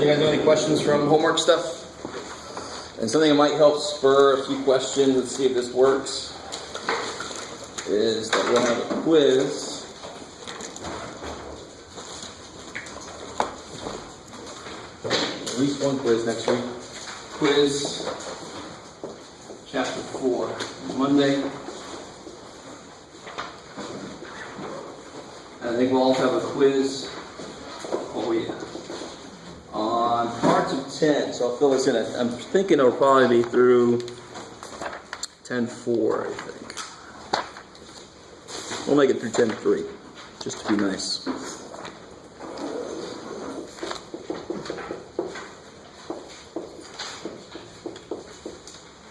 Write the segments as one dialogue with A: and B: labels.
A: you guys have any questions from homework stuff? And something that might help spur a few questions, let's see if this works, is that we'll have a quiz. At least one quiz next week. Quiz, chapter 4, Monday. And I think we'll also have a quiz, on parts of 10. So I'll fill this in. I'm thinking it'll probably be through 10:4, I think. We'll make it through 10:3, just to be nice.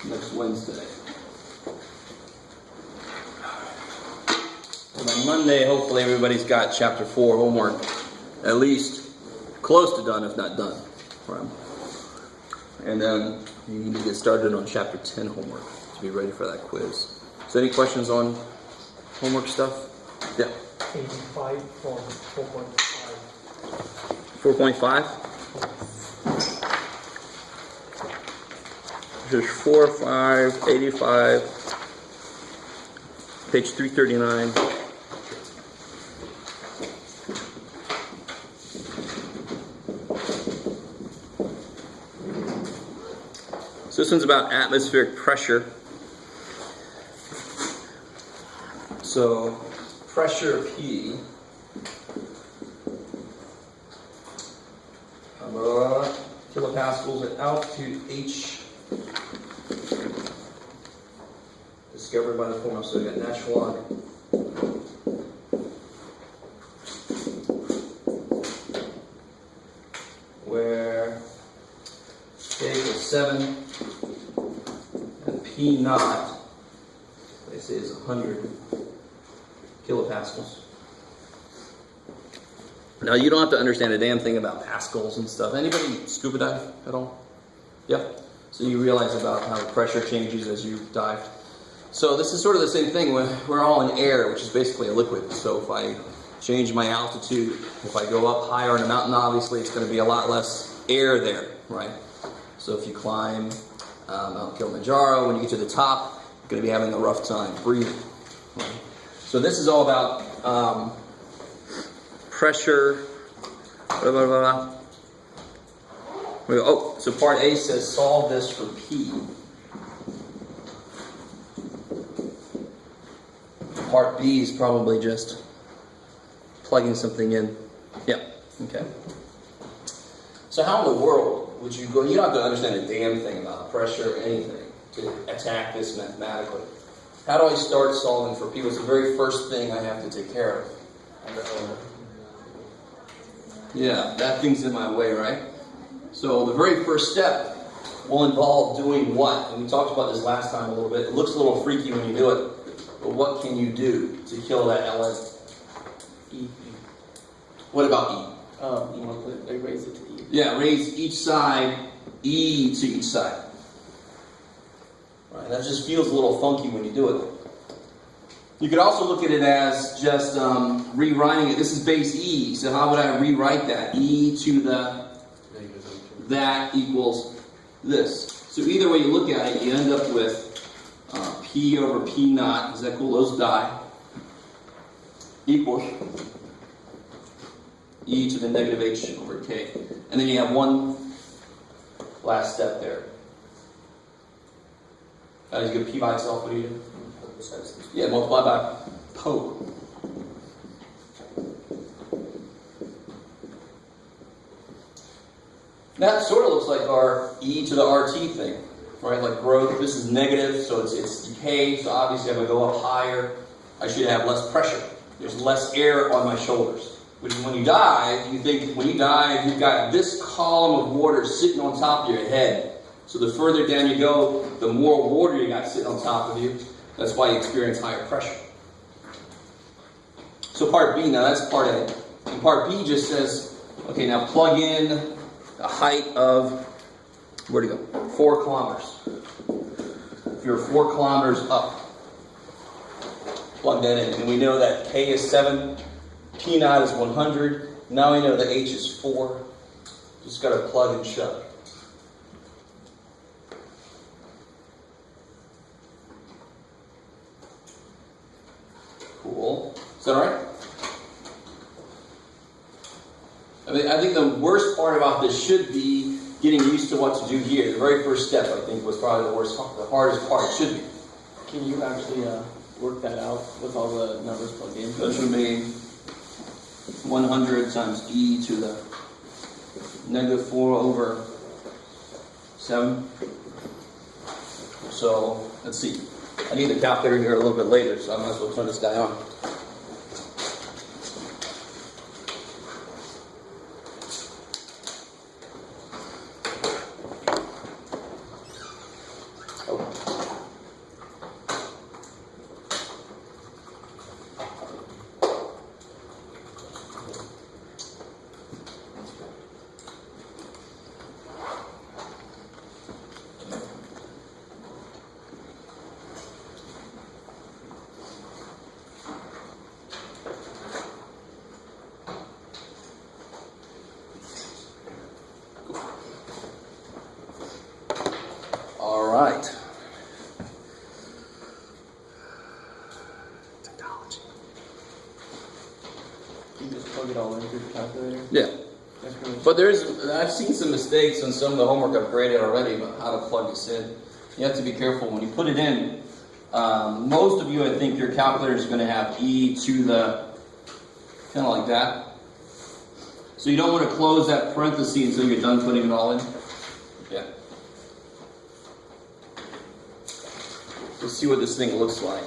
A: Next Wednesday. And on Monday, hopefully everybody's got chapter 4 homework, at least close to done, if not done. Right. And then you need to get started on chapter 10 homework to be ready for that quiz. So any questions on homework stuff? Yeah.
B: 85 from 4.5.
A: 4.5? There's 4, 5, 85, page 339. So this one's about atmospheric pressure. So pressure P, kilopascals at altitude H, discovered by the formula. So we got natural log where K is 7 and P naught, they say, is 100 kilopascals. Now you don't have to understand a damn thing about pascals and stuff. Anybody scuba dive at all? Yep. So you realize about how the pressure changes as you dive. So this is sort of the same thing. We're all in air, which is basically a liquid. So if I change my altitude, if I go up higher in a mountain, obviously it's going to be a lot less air there, right? So if you climb Mount Kilimanjaro, when you get to the top, you're going to be having a rough time breathing. Right? So this is all about pressure. Blah, blah, blah. Oh, so part A says solve this for P. Part B is probably just plugging something in. Yeah, okay. So how in the world would you go? You don't have to understand a damn thing about pressure or anything to attack this mathematically. How do I start solving for P? What's the very first thing I have to take care of? Yeah, that thing's in my way, right? So the very first step will involve doing what? And we talked about this last time a little bit. It looks a little freaky when you do it, but what can you do to kill that ln?
B: E.
A: What about E?
B: You want to raise it to E.
A: Yeah, raise each side, E to each side. Right, that just feels a little funky when you do it. You could also look at it as just rewriting it. This is base E, so how would I rewrite that? E to the that equals this. So either way you look at it, you end up with P over P naught. Is that cool? Those die. Equals E to the negative H over K. And then you have one last step there. You get P by itself. What do you do? Yeah, multiply by PO. That sort of looks like our E to the RT thing, right? Like growth. This is negative, so it's decay. So obviously, if I go up higher, I should have less pressure. There's less air on my shoulders. Which is when you dive, you think when you dive, you've got this column of water sitting on top of your head. So the further down you go, the more water you got sitting on top of you. That's why you experience higher pressure. So part B, now that's part A. And part B just says, okay, now plug in the height of, where'd it go? 4 kilometers. If you're 4 kilometers up, plug that in. And we know that K is 7, P naught is 100. Now we know that H is 4. Just got to plug and shut. Cool. Is that all right? I think the worst part about this should be getting used to what to do here. The very first step, I think, was probably the hardest part. Should be.
B: Can you actually work that out with all the numbers plugged in?
A: That should be 100 times e to the negative 4 over 7. So, let's see. I need the calculator here a little bit later, so I might as well turn this guy on. Right. Technology.
B: You just plug it all into the calculator?
A: Yeah.
B: That's really
A: But I've seen some mistakes on some of the homework I've graded already about how to plug this in. You have to be careful when you put it in. Most of you, I think, your calculator is going to have e to the, kind of like that. So you don't want to close that parenthesis until you're done putting it all in. Yeah. Let's see what this thing looks like.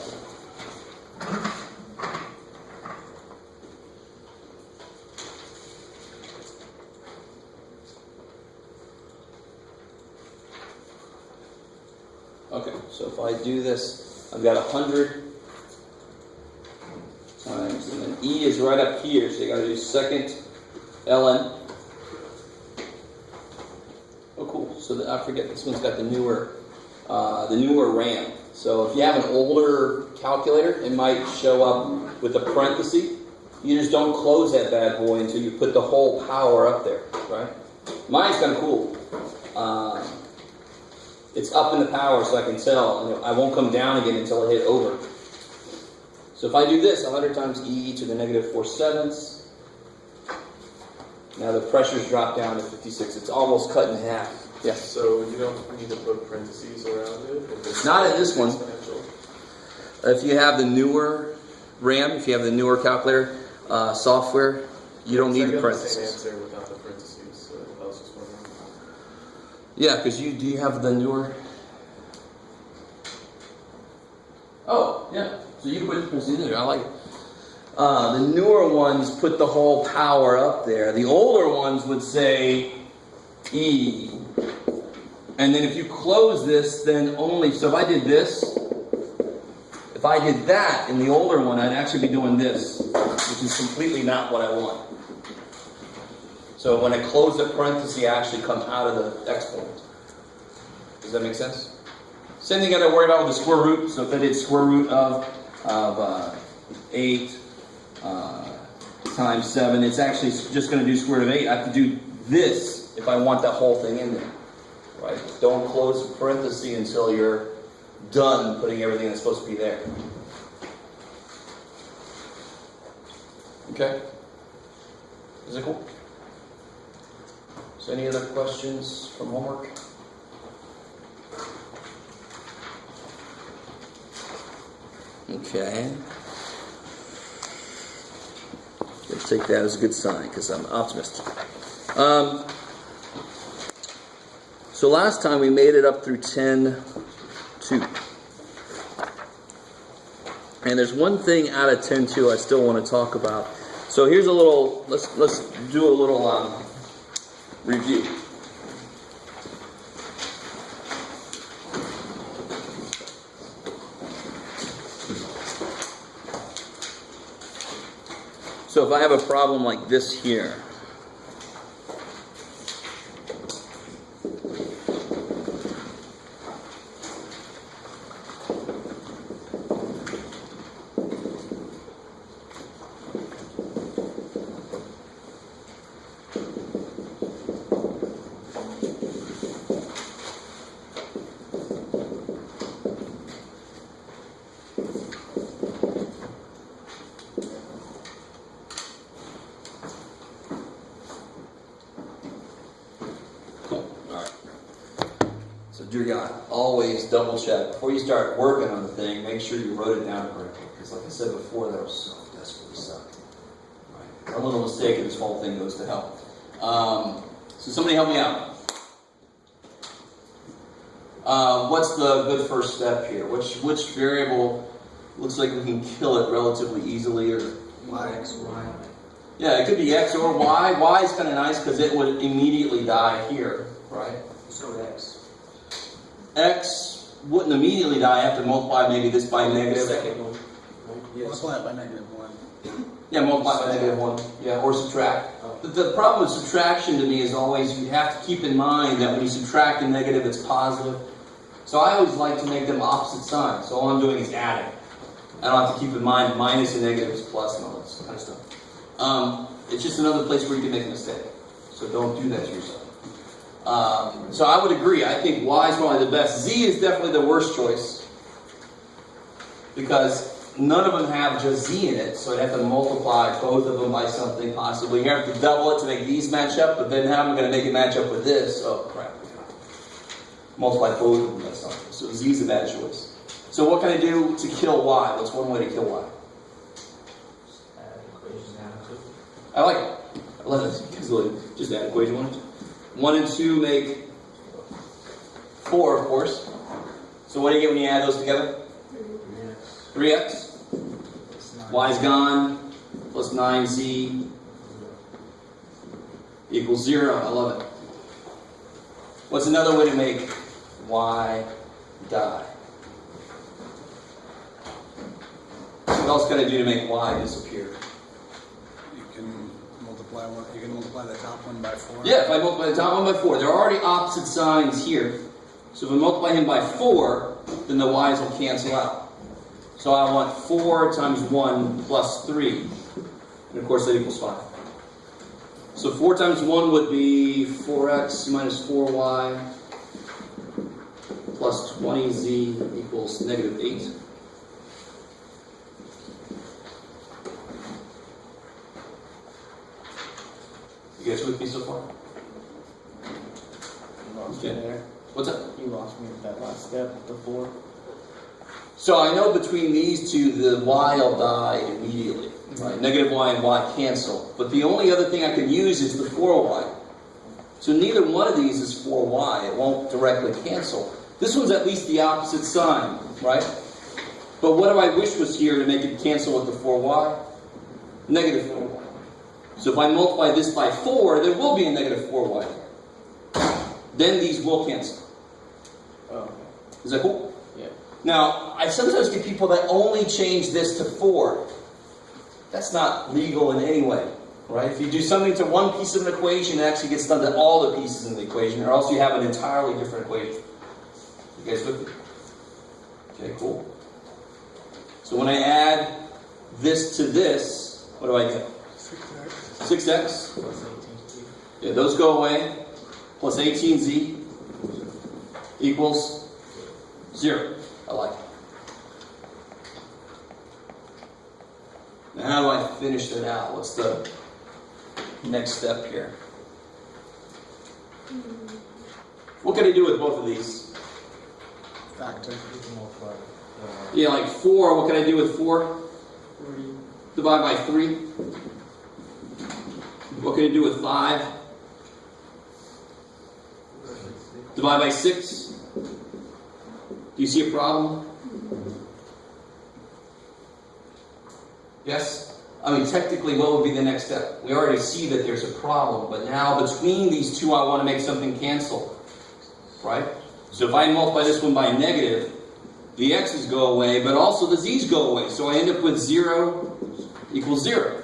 A: Okay, so if I do this, I've got 100 times, and then E is right up here, so you gotta do second ln. Oh cool, so I forget, this one's got the newer RAM. So if you have an older calculator, it might show up with a parenthesis. You just don't close that bad boy until you put the whole power up there, right? Mine's kind of cool. It's up in the power, so I can tell. I won't come down again until I hit over. So if I do this, 100 times e to the negative 4/7. Now the pressure's dropped down to 56. It's almost cut in half. Yeah.
C: So you don't need to put parentheses around it? If it's
A: Not in this one.
C: exponential?
A: If you have the newer RAM, if you have the newer calculator software, you don't need the
C: I got the same
A: parentheses.
C: answer without the parentheses, so I was just wondering.
A: Yeah, because do you have the newer? Oh, yeah. So you put parentheses in there. I like it. The newer ones put the whole power up there. The older ones would say E. And then if you close this, then only, so if I did this, if I did that in the older one, I'd actually be doing this, which is completely not what I want. So when I close the parenthesis, I actually come out of the exponent. Does that make sense? Same thing I got to worry about with the square root. So if I did square root of 8 times 7, it's actually just going to do square root of 8. I have to do this if I want that whole thing in there. Right? Don't close the parenthesis until you're done putting everything that's supposed to be there. Okay? Is it cool? So any other questions from homework? Okay. Let's take that as a good sign because I'm optimistic. So last time we made it up through 10-2. And there's one thing out of 10-2 I still want to talk about. So here's a little, let's do a little review. So if I have a problem like this here, dear God, always double check. Before you start working on the thing, make sure you wrote it down correctly. Because like I said before, that was so desperately sucked. Right. A little mistake and this whole thing goes to hell. So somebody help me out. What's the good first step here? Which variable looks like we can kill it relatively easily? Or
D: Y, X, Y.
A: yeah, it could be X or Y. Y is kind of nice because it would immediately die here, right?
D: So X.
A: X wouldn't immediately die. I have to multiply maybe this by negative.
C: Second one.
D: Yes.
E: Multiply it by -1.
A: Yeah, multiply by -1. Yeah, or subtract. But the problem with subtraction to me is always you have to keep in mind that when you subtract a negative, it's positive. So I always like to make them opposite signs. So all I'm doing is adding. I don't have to keep in mind minus and negative is plus and all this kind of stuff. It's just another place where you can make a mistake. So don't do that to yourself. So I would agree. I think Y is probably the best. Z is definitely the worst choice because none of them have just Z in it. So I'd have to multiply both of them by something possibly. You have to double it to make these match up, but then how am I going to make it match up with this? Oh, crap. Multiply both of them by something. So Z is a bad choice. So what can I do to kill Y? What's one way to kill Y? I like it. I love it. Because just add equation 1 and 2. 1 and 2 make 4, of course. So what do you get when you add those together? 3x. Y is gone. Plus 9z equals 0. I love it. What's another way to make Y die? What else can I do to make Y disappear?
E: You can multiply one. You can multiply the top one by 4.
A: Yeah, if I multiply the top one by 4, there are already opposite signs here. So if I multiply him by 4, then the y's will cancel out. So I want 4 times 1 plus 3. And of course that equals 5. So 4 times 1 would be 4x minus 4y plus 20z equals negative 8. You guys with me so far?
B: You lost
A: Okay.
B: me there.
A: What's up?
B: You lost me at that last step, the 4.
A: So I know between these two, the y will die immediately. Right? Negative y and y cancel. But the only other thing I can use is the 4y. So neither one of these is 4y. It won't directly cancel. This one's at least the opposite sign, right? But what do I wish was here to make it cancel with the 4y? Negative 4y. So if I multiply this by 4, there will be a negative 4y. Then these will cancel.
B: Oh, okay.
A: Is that cool?
B: Yeah.
A: Now, I sometimes get people that only change this to 4. That's not legal in any way, right? If you do something to one piece of an equation, it actually gets done to all the pieces in the equation, or else you have an entirely different equation. You guys with me? Okay, cool. So when I add this to this, what do I get? 6x.
C: Plus 18.
A: Yeah, those go away. Plus 18z equals 0. I like it. Now how do I finish that out? What's the next step here? What can I do with both of these?
E: Factor.
A: Yeah, like 4. What can I do with 4? Divide by 3. What can I do with 5? Divide by 6. Do you see a problem? Yes? I mean, technically, what would be the next step? We already see that there's a problem, but now between these two, I want to make something cancel. Right? So if I multiply this one by negative, the x's go away, but also the z's go away. So I end up with 0 equals 0.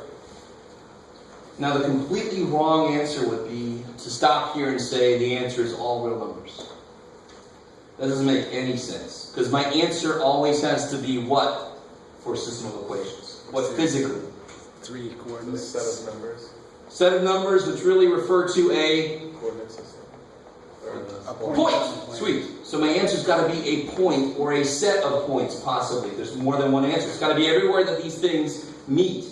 A: Now, the completely wrong answer would be to stop here and say the answer is all real numbers. That doesn't make any sense. Because my answer always has to be what for a system of equations? What physically?
E: 3
C: The
E: coordinates.
C: set of numbers.
A: Set of numbers which really refer to a
C: Coordinate system. Or the
E: A
A: point. Sweet. So my answer's got to be a point or a set of points, possibly. There's more than one answer. It's got to be everywhere that these things meet.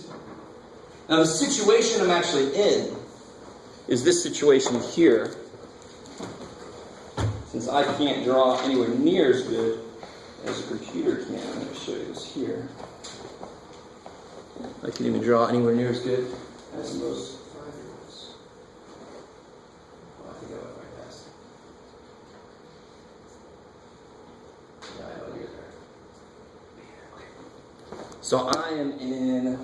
A: Now the situation I'm actually in is this situation here. since I can't draw anywhere near as good as a computer can, I'm going to show you this here. I can't even draw anywhere near as good as most 5-year-olds. Well, I think I went right past it. Yeah, I know you're there. Okay. So I am in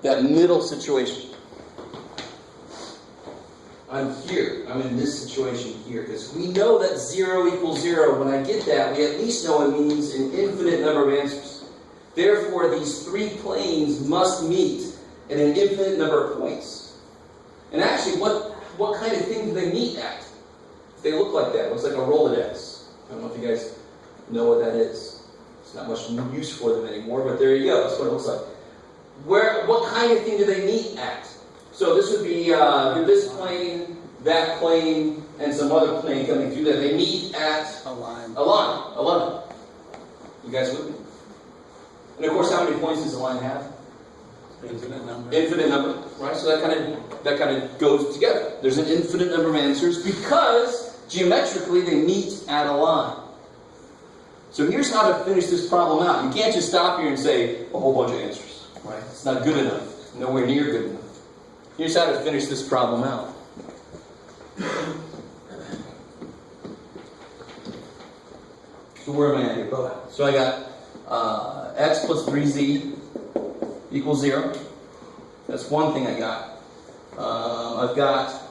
A: that middle situation. I'm here. I'm in this situation here. Because we know that 0 equals 0. When I get that, we at least know it means an infinite number of answers. Therefore, these three planes must meet at an infinite number of points. And actually, what kind of thing do they meet at? They look like that. It looks like a Rolodex. I don't know if you guys know what that is. It's not much use for them anymore, but there you go. That's what it looks like. What kind of thing do they meet at? So this would be this plane, that plane, and some other plane coming through there. They meet at
E: A line.
A: a line. You guys with me? And of course, how many points does a line have?
E: Infinite number.
A: Infinite number, right? So that kind of goes together. There's an infinite number of answers because geometrically they meet at a line. So here's how to finish this problem out. You can't just stop here and say a whole bunch of answers, right? It's not good enough. Nowhere near good enough. Here's how to finish this problem out. So where am I at here? So I got x plus 3z equals 0. That's one thing I got. I've got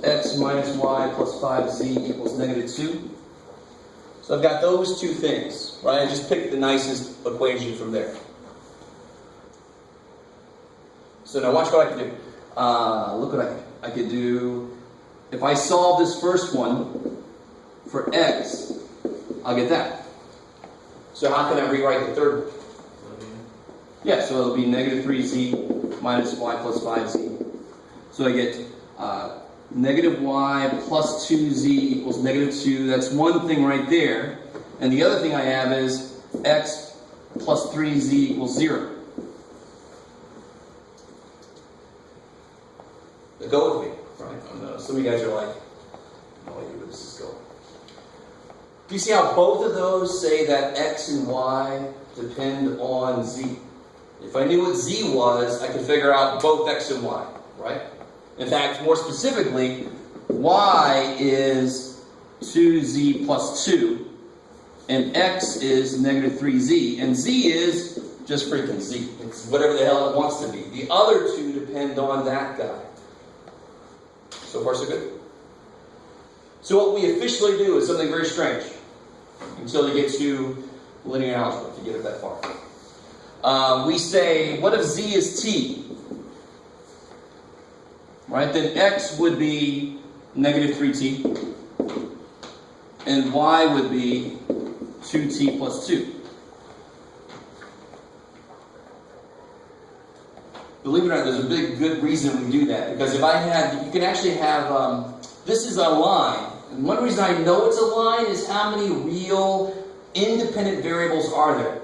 A: x minus y plus 5z equals negative 2. So I've got those two things, right? I just picked the nicest equation from there. So now watch what I can do. Look what I could do. If I solve this first one for x, I'll get that. So how can I rewrite the third one? Yeah, so it'll be negative 3z minus y plus 5z. So I get negative y plus 2z equals negative 2. That's one thing right there. And the other thing I have is x plus 3z equals 0. Go with me, right? Some of you guys are like, no idea where this is going. Do you see how both of those say that x and y depend on z? If I knew what z was, I could figure out both x and y, right? In fact, more specifically, y is 2z plus 2, and x is negative 3z, and z is just freaking z. It's whatever the hell it wants to be. The other two depend on that guy. So far, so good. So what we officially do is something very strange. Until you get to linear algebra, if you get it that far. We say, what if z is t? Right, then x would be negative 3t. And y would be 2t plus 2. Believe it or not, there's a big, good reason we do that. Because if I had, you can actually have, this is a line. And one reason I know it's a line is how many real independent variables are there?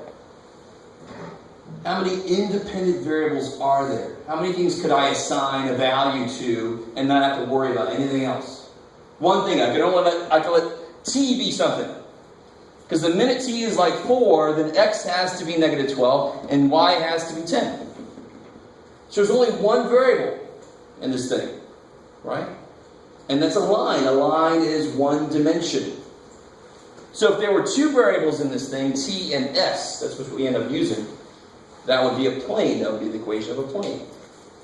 A: How many independent variables are there? How many things could I assign a value to and not have to worry about anything else? One thing, I could let t be something. Because the minute t is like 4, then x has to be negative 12 and y has to be 10. So there's only one variable in this thing, right? And that's a line. A line is one dimension. So if there were two variables in this thing, t and s, that's what we end up using, that would be a plane. That would be the equation of a plane.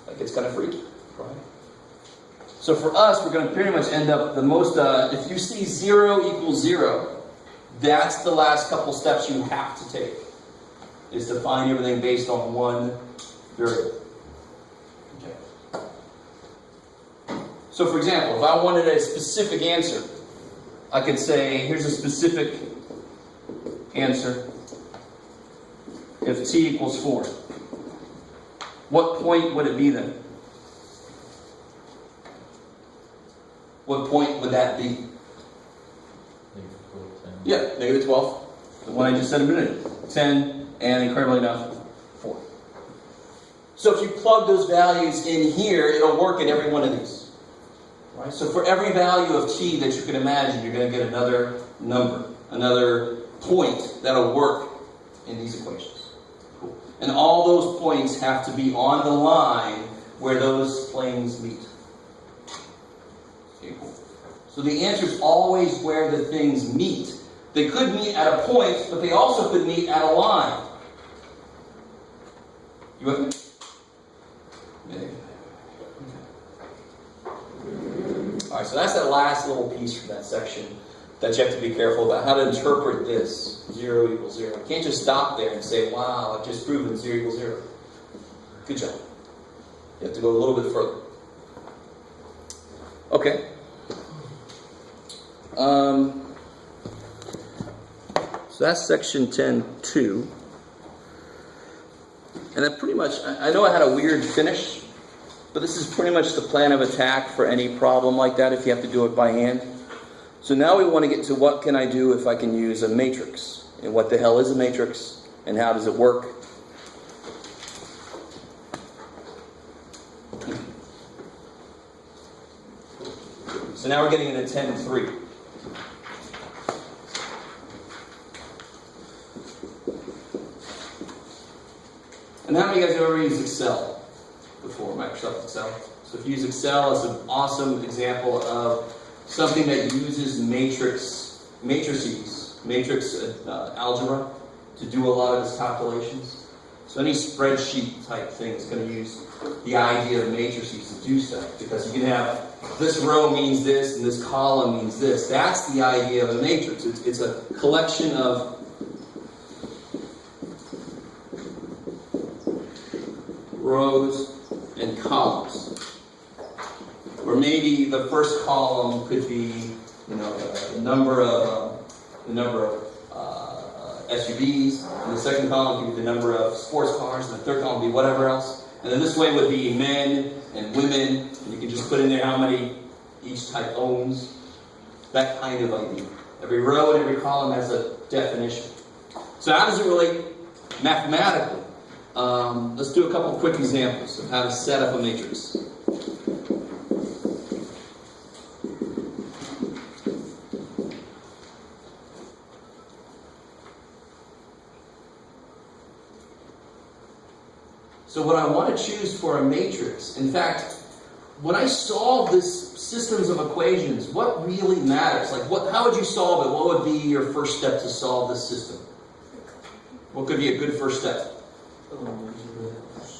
A: Like, it's kind of freaky, right? So for us, we're going to pretty much end up the most, if you see 0 equals 0, that's the last couple steps you have to take, is to find everything based on one variable. So for example, if I wanted a specific answer, I could say, here's a specific answer. If t equals 4. What point would it be then? What point would that be? Yeah, negative 12. The one I just said a minute ago. 10, and incredibly enough, 4. So if you plug those values in here, it'll work in every one of these. Right? So for every value of t that you can imagine, you're going to get another number, another point that'll work in these equations. Cool. And all those points have to be on the line where those planes meet. Okay, cool. So the answer is always where the things meet. They could meet at a point, but they also could meet at a line. You with me? Okay. All right, so that's that last little piece from that section that you have to be careful about. How to interpret this 0 equals 0. You can't just stop there and say, wow, I've just proven 0 equals 0. Good job. You have to go a little bit further. Okay. So that's section 10.2. And that pretty much, I know I had a weird finish, but this is pretty much the plan of attack for any problem like that if you have to do it by hand. So now we want to get to what can I do if I can use a matrix? And what the hell is a matrix? And how does it work? So now we're getting into 10.3. And how many of you guys have ever used Excel before, Microsoft Excel? So if you use Excel, it's an awesome example of something that uses matrices, algebra to do a lot of its calculations. So any spreadsheet type thing is going to use the idea of matrices to do stuff, because you can have this row means this and this column means this. That's the idea of a matrix. It's a collection of rows and columns, where maybe the first column could be, the number of SUVs, and the second column could be the number of sports cars, and the third column would be whatever else. And then this way would be men and women, and you can just put in there how many each type owns. That kind of idea. Every row and every column has a definition. So how does it relate mathematically? Let's do a couple of quick examples of how to set up a matrix. So what I want to choose for a matrix, in fact, when I solve this systems of equations, what really matters? How would you solve it? What would be your first step to solve this system? What could be a good first step?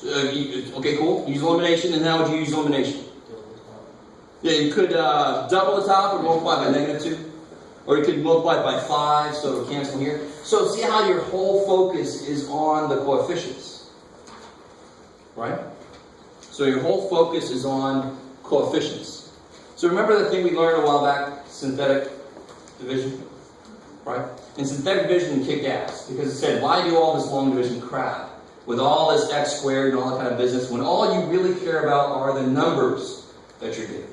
A: Okay, cool. Use elimination, and how would you use elimination? Yeah, you could double the top or multiply by -2. Or you could multiply by 5, so it'll cancel here. So see how your whole focus is on the coefficients. Right? So your whole focus is on coefficients. So remember the thing we learned a while back, synthetic division? Right? And synthetic division kicked ass, because it said, why do all this long division crap with all this x squared and all that kind of business when all you really care about are the numbers that you're getting?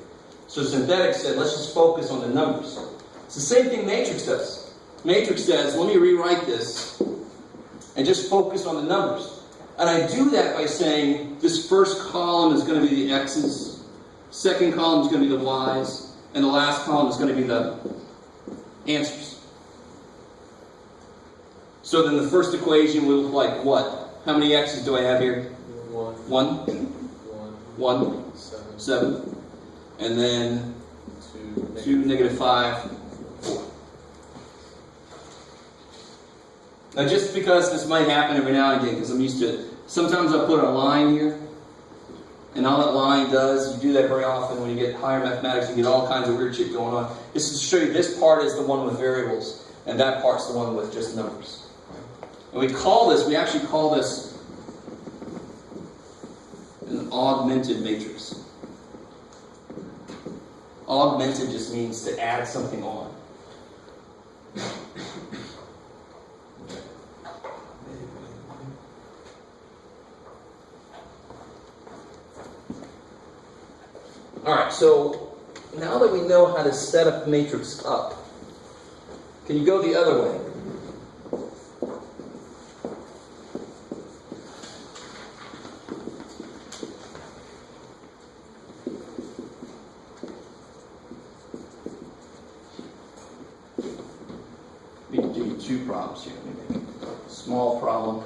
A: So synthetic said, let's just focus on the numbers. It's the same thing matrix does. Matrix says, let me rewrite this and just focus on the numbers. And I do that by saying this first column is going to be the x's, second column is going to be the y's, and the last column is going to be the answers. So then the first equation will look like what? How many x's do I have here? 1, 7, and then 2, -5, 4. Now just because this might happen every now and again, because I'm used to it, sometimes I'll put a line here, and all that line does, you do that very often when you get higher mathematics, you get all kinds of weird shit going on. This is to show you this part is the one with variables, and that part's the one with just numbers. And we actually call this an augmented matrix. Augmented just means to add something on. Alright, so now that we know how to set a matrix up, can you go the other way? problems here. Let me make a small problem.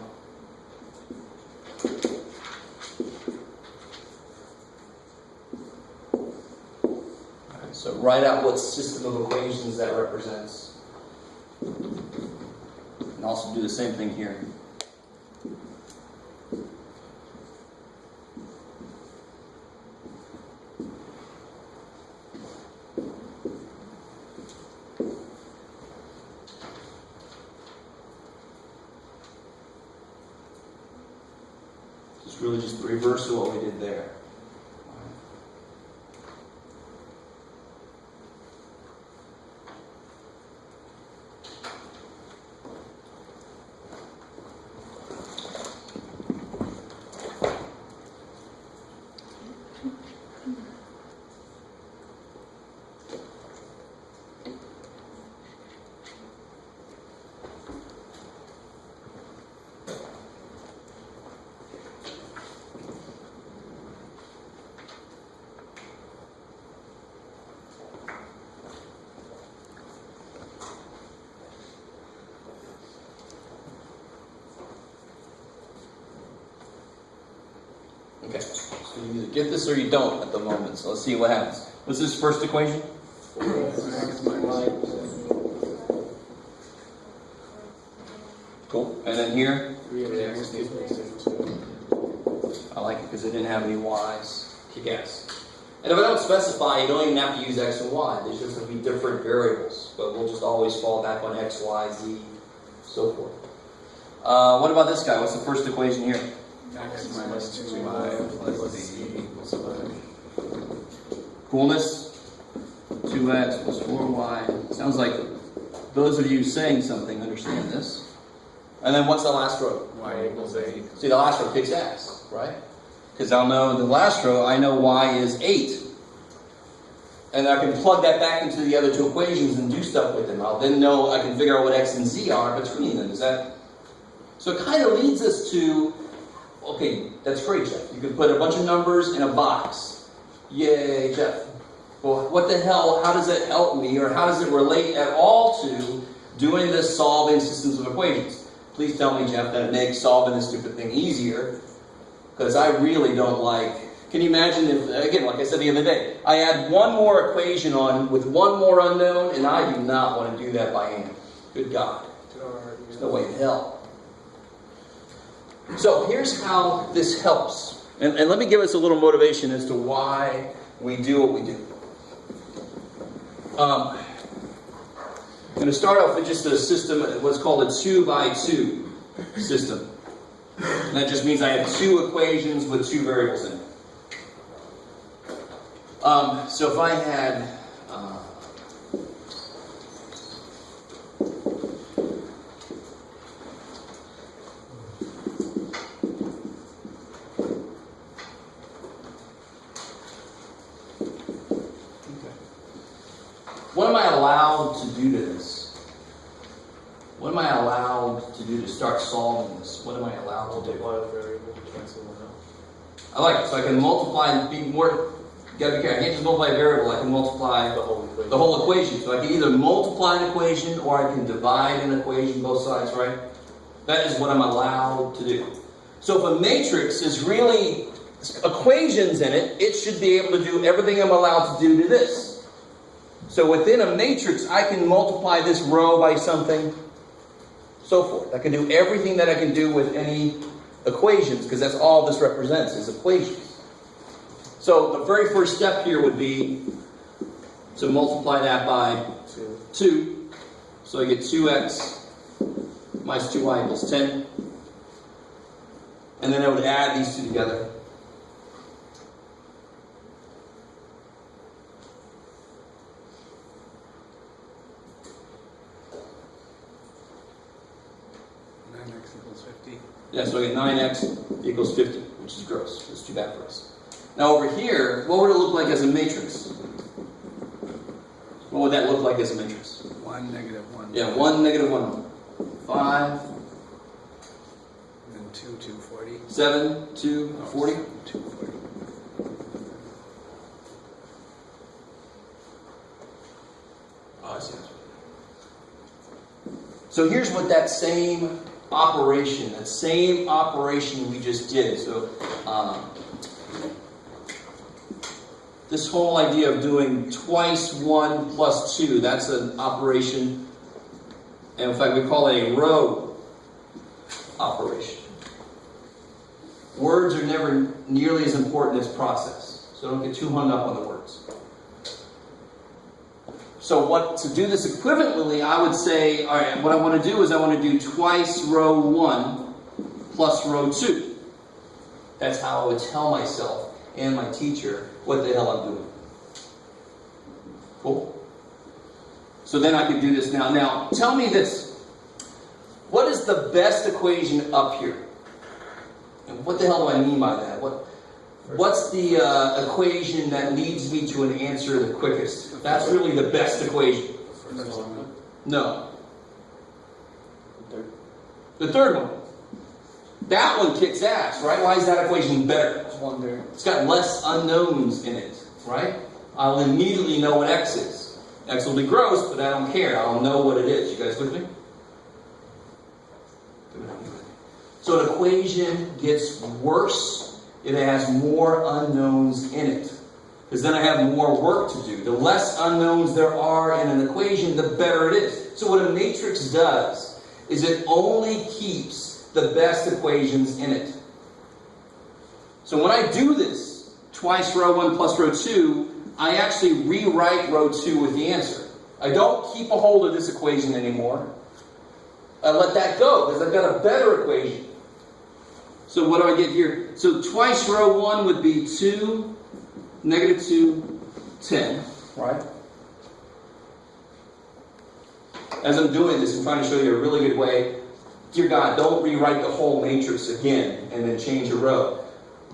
A: Alright, so write out what system of equations that represents. And also do the same thing here. It's really just the reverse of what we did there. Okay, so you either get this or you don't at the moment. So let's see what happens. What's this first equation?
E: 4x minus
A: Cool. And then here,
C: 3x equals 2.
A: I like it because it didn't have any y's. Kick ass. And if I don't specify, you don't even have to use x and y. There's just going to be different variables. But we'll just always fall back on x, y, z, so forth. What about this guy? What's the first equation here?
E: x minus 2y plus z equals 5.
A: Coolness? 2x plus 4y. Sounds like those of you saying something understand this. And then what's the last row?
E: Y equals 8.
A: See, the last row kicks ass, right? Because I'll know the last row, I know y is 8. And I can plug that back into the other two equations and do stuff with them. I'll then know I can figure out what x and z are between them. Is that? So it kind of leads us to, okay, that's great, Jeff. You can put a bunch of numbers in a box. Yay, Jeff. Well, what the hell, how does that help me, or how does it relate at all to doing this solving systems of equations? Please tell me, Jeff, that it makes solving this stupid thing easier, because I really don't like... Can you imagine if, again, like I said the other day, I add one more equation on with one more unknown, and I do not want to do that by hand. Good God. There's no way in hell. So here's how this helps. And let me give us a little motivation as to why we do what we do. I'm going to start off with just a system, what's called a 2x2 system. And that just means I have two equations with two variables in it. So if I had... What am I allowed to do to this? What am I allowed to do to start solving this? What am I allowed to do?
C: Multiply a variable to cancel one out.
A: I like it. So I can multiply and be more... You gotta be careful. I can't just multiply a variable. I can multiply the whole equation. So I can either multiply an equation or I can divide an equation, both sides, right? That is what I'm allowed to do. So if a matrix is really equations in it, it should be able to do everything I'm allowed to do to this. So within a matrix, I can multiply this row by something, so forth. I can do everything that I can do with any equations, because that's all this represents, is equations. So the very first step here would be to multiply that by 2. So I get 2x minus 2y equals 10. And then I would add these two together. Yeah, so I get 9x equals 50, which is gross. It's too bad for us. Now over here, what would it look like as a matrix? What would that look like as a matrix?
E: 1, -1.
A: Yeah, 1, -1. 5.
E: And then 2, 240.
A: 7, 2, 40.
E: 240.
A: Oh, I see. So here's what that same operation we just did. So this whole idea of doing twice 1 plus 2, that's an operation. And in fact, we call it a row operation. Words are never nearly as important as process. So don't get too hung up on the words. So to do this equivalently, I would say, all right, what I want to do is I want to do twice row 1 plus row 2. That's how I would tell myself and my teacher what the hell I'm doing. Cool? So then I can do this now. Now, tell me this. What is the best equation up here? And what the hell do I mean by that? What's the equation that leads me to an answer the quickest? That's really the best equation. No. The third one. That one kicks ass, right? Why is that equation better?
B: Wonder.
A: It's got less unknowns in it, right? I'll immediately know what x is. X will be gross, but I don't care. I'll know what it is. You guys with me? So an equation gets worse if it has more unknowns in it. Because then I have more work to do. The less unknowns there are in an equation, the better it is. So what a matrix does is it only keeps the best equations in it. So when I do this, twice row 1 plus row 2, I actually rewrite row 2 with the answer. I don't keep a hold of this equation anymore. I let that go because I've got a better equation. So what do I get here? So twice row 1 would be 2, negative 2, 10, right? As I'm doing this, I'm trying to show you a really good way. Dear God, don't rewrite the whole matrix again and then change a row.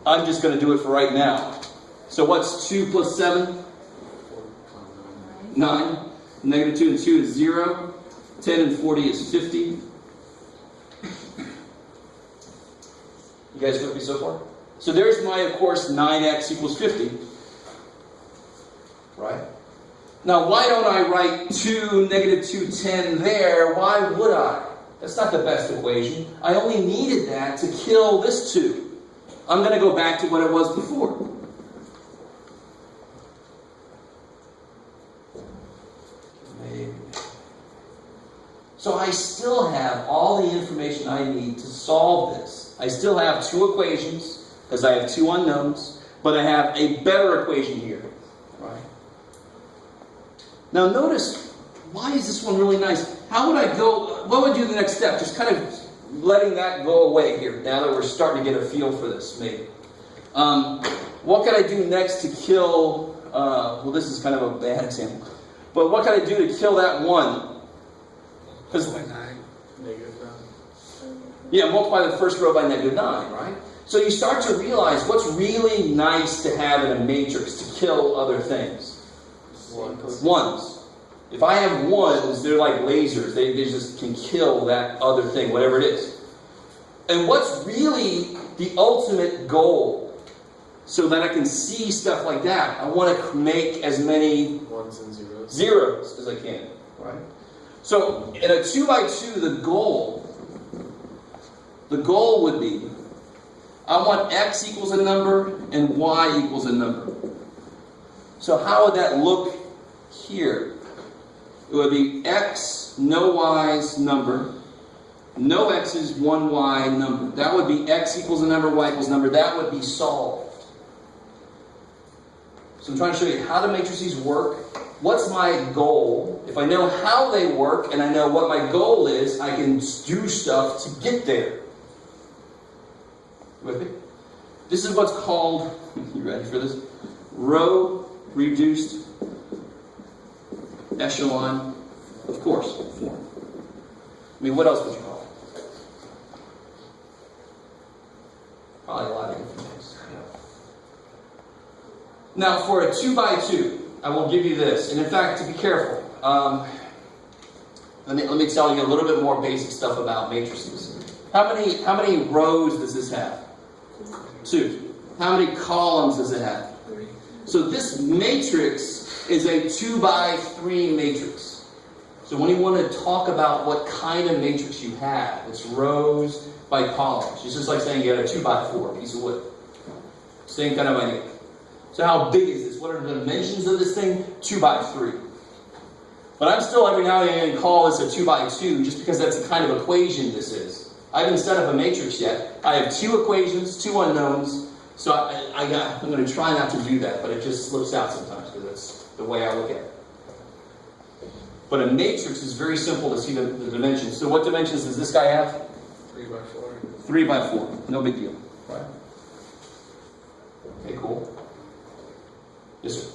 A: I'm just going to do it for right now. So what's 2 plus 7? 9. Negative 2 and 2 is 0. 10 and 40 is 50. You guys with me so far? So there's my, of course, 9x equals 50. Right? Now, why don't I write 2, negative 2, 10 there? Why would I? That's not the best equation. I only needed that to kill this 2. I'm going to go back to what it was before. So I still have all the information I need to solve this. I still have 2 equations, because I have 2 unknowns, but I have a better equation here. Right? Now notice, why is this one really nice? How would I go, what would I do the next step? Just kind of letting that go away here, now that we're starting to get a feel for this, maybe. What can I do next to kill, well this is kind of a bad example, but what can I do to kill that 1? Because
C: Negative 9.
A: yeah, multiply the first row by negative 9, right? So you start to realize what's really nice to have in a matrix to kill other things. Ones. If I have 1s, they're like lasers. They just can kill that other thing, whatever it is. And what's really the ultimate goal so that I can see stuff like that? I want to make as many
C: 1s and 0s.
A: zeros as I can, right? So in a 2 by 2, the goal would be, I want x equals a number and y equals a number. So how would that look here? It would be x, no y's number, no x's, 1y number. That would be x equals a number, y equals a number. That would be solved. So I'm trying to show you how the matrices work. What's my goal? If I know how they work and I know what my goal is, I can do stuff to get there. With me? This is what's called, you ready for this? Row reduced echelon, of course, form. I mean, what else would you call it? Probably a lot of different things. Now, for a 2 by 2, I will give you this. And in fact, to be careful, let me tell you a little bit more basic stuff about matrices. How many rows does this have? 2. How many columns does it have? 3. So this matrix is a 2 by 3 matrix. So when you want to talk about what kind of matrix you have, it's rows by columns. It's just like saying you had a 2x4 piece of wood. Same kind of idea. So how big is this? What are the dimensions of this thing? 2x3. But I'm still every now and then call this a 2x2 just because that's the kind of equation this is. I haven't set up a matrix yet. I have 2 equations, 2 unknowns. So I'm going to try not to do that, but it just slips out sometimes because that's the way I look at it. But a matrix is very simple to see the dimensions. So what dimensions does this guy have?
C: 3x4.
A: 3x4. No big deal. Right. Okay, cool. Yes, sir.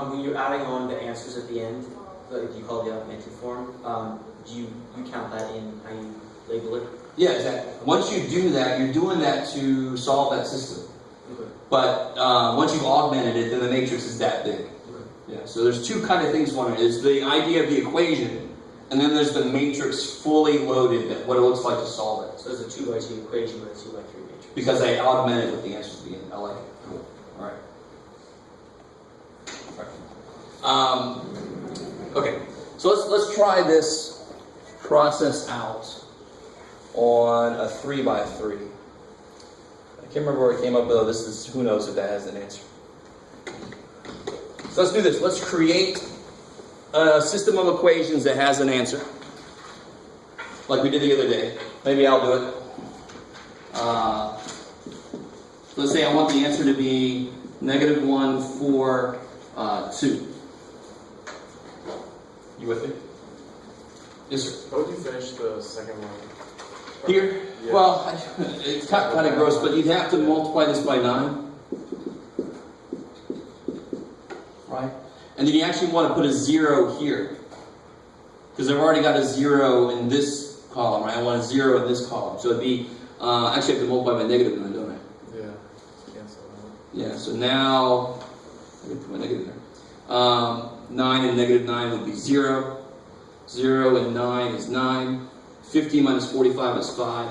D: When you're adding on the answers at the end, like you call the augmented form, do you count that in how you label it?
A: Yeah, exactly. Once you do that, you're doing that to solve that system.
D: Okay.
A: But once you've augmented it, then the matrix is that big.
D: Okay.
A: Yeah. So there's 2 kind of things going on. There's the idea of the equation, and then there's the matrix fully loaded, what it looks like to solve it.
D: So it's a 2x2 equation with a 2x3 matrix.
A: Because I augmented with the answers at the end. I like it. Cool. All right. Okay. So let's try this process out on a 3x3. I can't remember where I came up with this. Is who knows if that has an answer. So let's do this. Let's create a system of equations that has an answer, like we did the other day. Maybe I'll do it. Let's say I want the answer to be -1, 4, 2. You with me? Yes, sir.
C: How would you finish the second one?
A: Here?
C: Yeah.
A: Well, it's kind of gross, but you'd have to multiply this by 9. Right? And then you actually want to put a 0 here. Because I've already got a 0 in this column, right? I want a 0 in this column. So it'd be, actually I have to multiply by -9, don't I?
C: Yeah. Cancel that.
A: Yeah, so now, I can put my negative there. 9 and -9 would be 0. 0 and 9 is 9. 50 minus 45 is 5.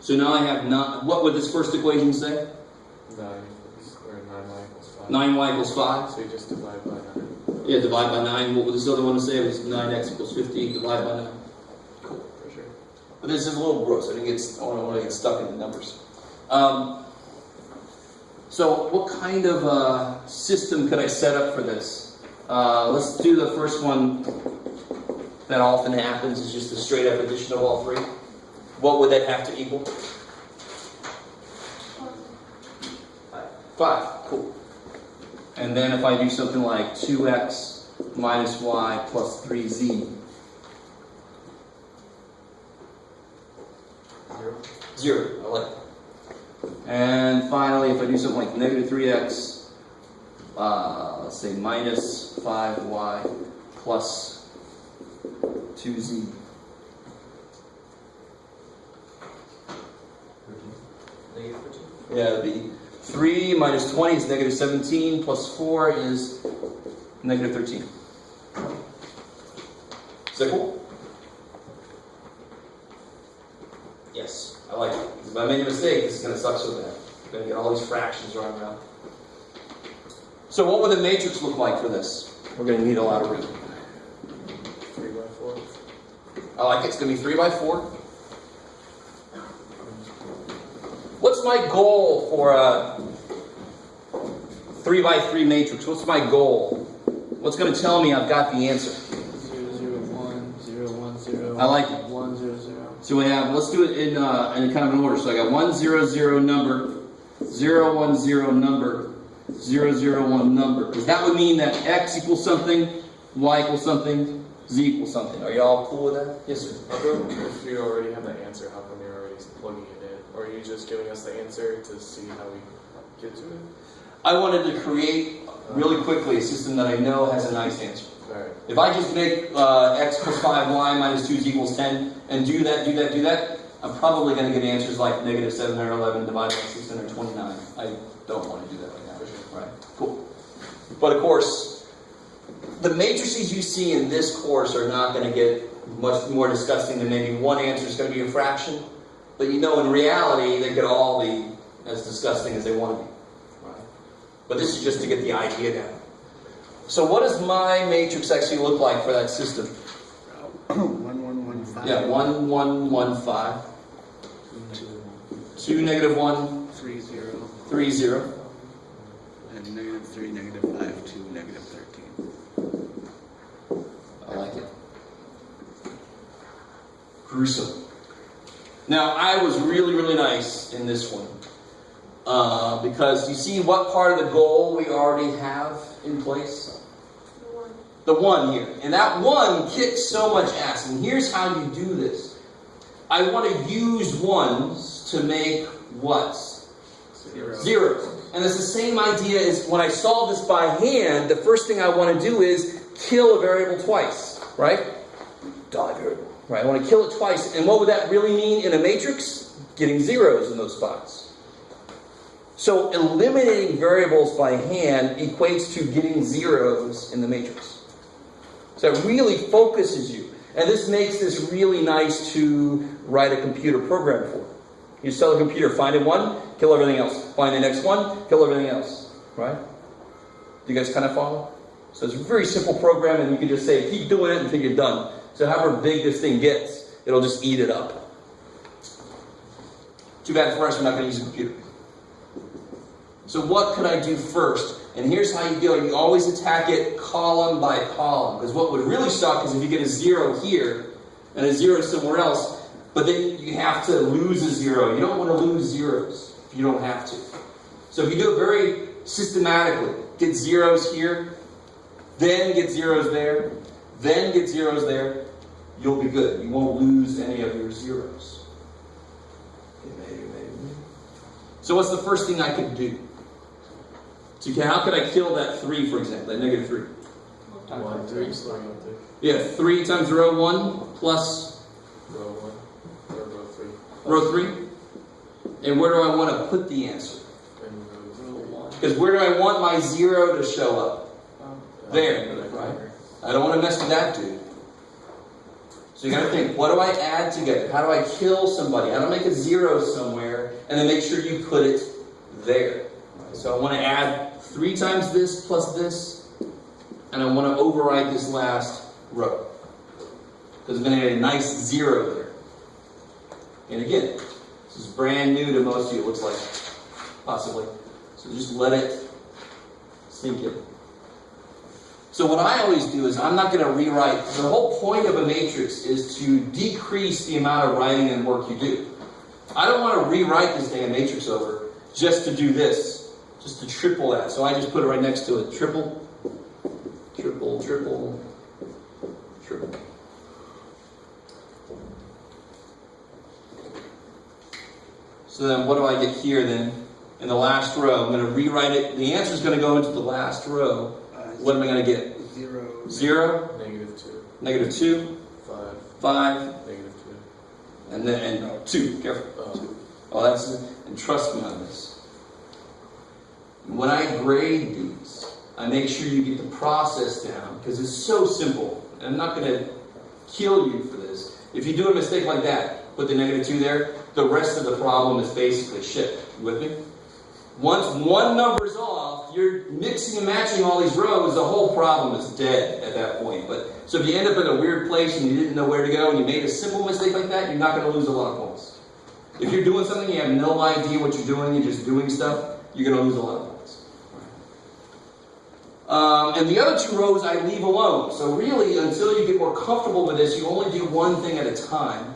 A: So now I have not. What would this first equation say?
C: 9 or 9y equals 5.
A: 9y equals 5.
C: So you just divide by 9.
A: Yeah, divide by 9. What would this other one say? It was 9x equals 50. Divide by 9. Cool.
C: For sure.
A: But this is a little gross. I don't want to get stuck in the numbers. So what kind of system could I set up for this? Let's do the first one that often happens is just a straight up addition of all 3. What would that have to equal? 5. Cool. And then if I do something like 2x minus y plus 3z. 0. I like it. And finally, if I do something like -3x, let's say minus 5y plus 2z. Yeah, it'd be 3 minus 20 is -17, plus 4 is -13. Is that cool? Yes, I like it. If I make a mistake, this is going to suck so bad. I'm going to get all these fractions running around. So what would the matrix look like for this? We're going to need a lot of room.
C: 3x4.
A: I like it. It's going to be 3x4. What's my goal for a 3x3 matrix? What's my goal? What's going to tell me I've got the answer?
B: 0, 0, 1, 0, 1, 0.
A: I like it.
B: 1, 0, 0.
A: So we have, let's do it in kind of an order. So I got 1, 0, 0 number, 0, 1, 0 number, 0, 0, 1 number. Because that would mean that x equals something, y equals something, z equals something. Are you all cool with that? Yes, sir.
C: How come if you already have the answer, how come you're already plugging it in? Or are you just giving us the answer to see how we get to it?
A: I wanted to create really quickly a system that I know has a nice answer.
C: Alright.
A: If I just make x plus 5y minus 2 is equals 10 and do that, I'm probably going to get answers like -711 divided by 629. I don't want to do that right now. Right. Cool. But of course, the matrices you see in this course are not going to get much more disgusting than maybe one answer is going to be a fraction. But you know, in reality, they could all be as disgusting as they want to be. Right. But this is just to get the idea down. So what does my matrix actually look like for that system?
E: 1, 1, 1, 5.
A: Yeah, 1, 1, 1, 5. 2, negative 1,
E: 3, 0.
A: 3, 0.
E: And negative 3, negative 5, 2, negative 13.
A: I like it. Gruesome. Now, I was really, really nice in this one. Because you see what part of the goal we already have in place? The 1 here. And that 1 kicks so much ass. And here's how you do this. I want to use 1s to make what?
E: 0.
A: Zeros. And it's the same idea as when I solve this by hand, the first thing I want to do is kill a variable twice, right? Die variable. Right? I want to kill it twice. And what would that really mean in a matrix? Getting zeros in those spots. So eliminating variables by hand equates to getting zeros in the matrix. So it really focuses you. And this makes this really nice to write a computer program for. You just tell the computer, find in 1, kill everything else. Find the next 1, kill everything else. Right? Do you guys kind of follow? So it's a very simple program, and you can just say, keep doing it until you're done. So however big this thing gets, it'll just eat it up. Too bad for us, we're not going to use a computer. So what could I do first? And here's how you do it. You always attack it column by column. Because what would really suck is if you get a 0 here and a 0 somewhere else, but then you have to lose a 0. You don't want to lose zeros if you don't have to. So if you do it very systematically, get zeros here, then get zeros there, then get zeros there, you'll be good. You won't lose any of your zeros. Okay, maybe. So what's the first thing I could do? So how could I kill that 3, for example, that negative 3?
C: 1, 3, starting on 3.
A: Yeah, 3 times row 1 plus
C: Row 1, or row 3.
A: row 3. And where do I want to put the answer?
C: And row 1.
A: Because where do I want my 0 to show up? There, right? I don't want to mess with that dude. So you got to think, what do I add together? How do I kill somebody? How do I make a 0 somewhere and then make sure you put it there? So I want to add 3 times this plus this, and I want to overwrite this last row. Because I'm going to get a nice 0 there. And again, this is brand new to most of you, it looks like, possibly. So just let it sink in. So what I always do is I'm not going to rewrite. The whole point of a matrix is to decrease the amount of writing and work you do. I don't want to rewrite this damn matrix over just to do this, just to triple that. So I just put it right next to it. Triple, triple, triple, triple. So then what do I get here then? In the last row, I'm going to rewrite it. The answer is going to go into the last row. What am I going to get?
E: 0.
A: 0.
C: Negative 2.
A: Negative 2.
C: 5.
A: 5.
C: Negative 2.
A: And then 2. Careful. Oh, that's, and trust me on this. When I grade these, I make sure you get the process down because it's so simple. And I'm not going to kill you for this. If you do a mistake like that, put the negative 2 there, the rest of the problem is basically shit. You with me? Once one number's off, you're mixing and matching all these rows, the whole problem is dead at that point. But so if you end up in a weird place and you didn't know where to go and you made a simple mistake like that, you're not going to lose a lot of points. If you're doing something, you have no idea what you're doing, you're just doing stuff, you're going to lose a lot of points. And the other 2 rows I leave alone. So really, until you get more comfortable with this, you only do one thing at a time.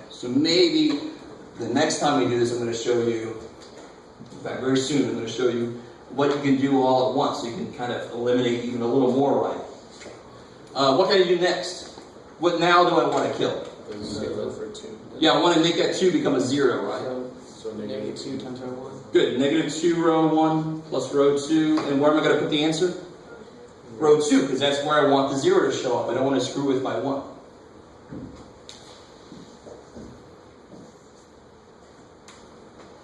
A: So maybe the next time we do this, I'm going to show you, in fact, very soon, I'm going to show you what you can do all at once so you can kind of eliminate even a little more writing. What can I do next? What now do I want to kill?
C: There's 0 for 2.
A: Yeah, I want to make that 2 become a 0, right?
C: So negative 2 times row 1.
A: Good. Negative 2 row 1 plus row 2. And where am I going to put the answer? Row 2, because that's where I want the 0 to show up. I don't want to screw with my 1.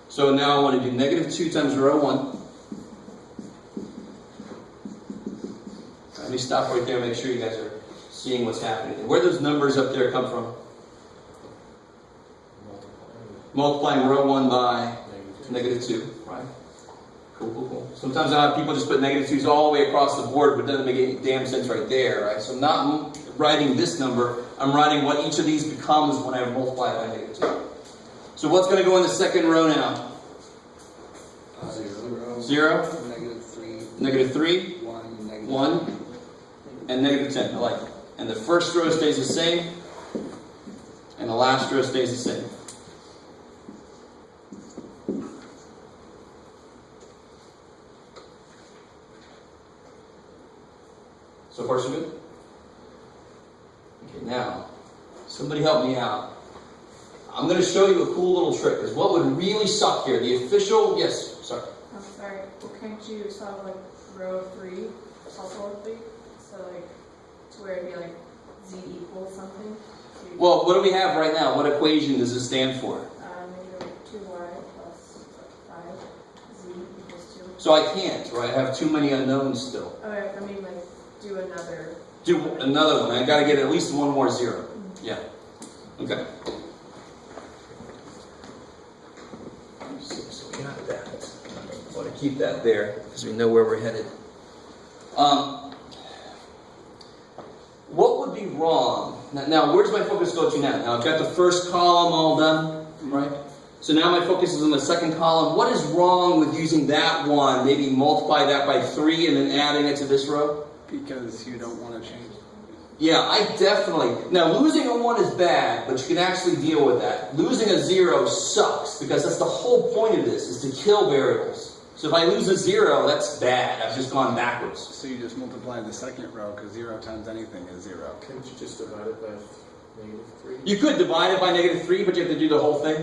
A: So now I want to do negative 2 times row 1. Let me stop right there and make sure you guys are seeing what's happening. Where those numbers up there come from? multiplying row 1 by -2, right? Cool. Sometimes I have people just put -2s all the way across the board, but it doesn't make any damn sense right there, right? So I'm not writing this number, I'm writing what each of these becomes when I multiply it by -2. So what's going to go in the second row now? 0, -3, 1, and -10. I like it. And the first row stays the same, and the last row stays the same. So far, so good? Okay, now, somebody help me out. I'm going to show you a cool little trick, because what would really suck here, the official, yes, sorry.
F: I'm sorry, well, can't you solve like row 3, also with 3? So like, to where it'd be like z equals something? So you-
A: Well, what do we have right now? What equation does this stand for?
F: Maybe like 2y plus 5, z equals 2.
A: So I can't, right? I have too many unknowns still.
F: Okay, I mean like, do another.
A: Do another one. I got to get at least one more 0. Yeah. Okay. So we got that. I want to keep that there because we know where we're headed. What would be wrong? Now, where's my focus go to now? Now, I've got the first column all done, right? So now my focus is on the second column. What is wrong with using that one? Maybe multiply that by 3 and then adding it to this row?
E: Because you don't want to change.
A: Yeah, I definitely. Now, losing a 1 is bad, but you can actually deal with that. Losing a 0 sucks because that's the whole point of this, is to kill variables. So if I lose a 0, that's bad. I've just gone backwards.
E: So you just multiply the second row, because 0 times anything is 0.
C: Can't you just divide it by -3?
A: You could divide it by -3, but you have to do the whole thing.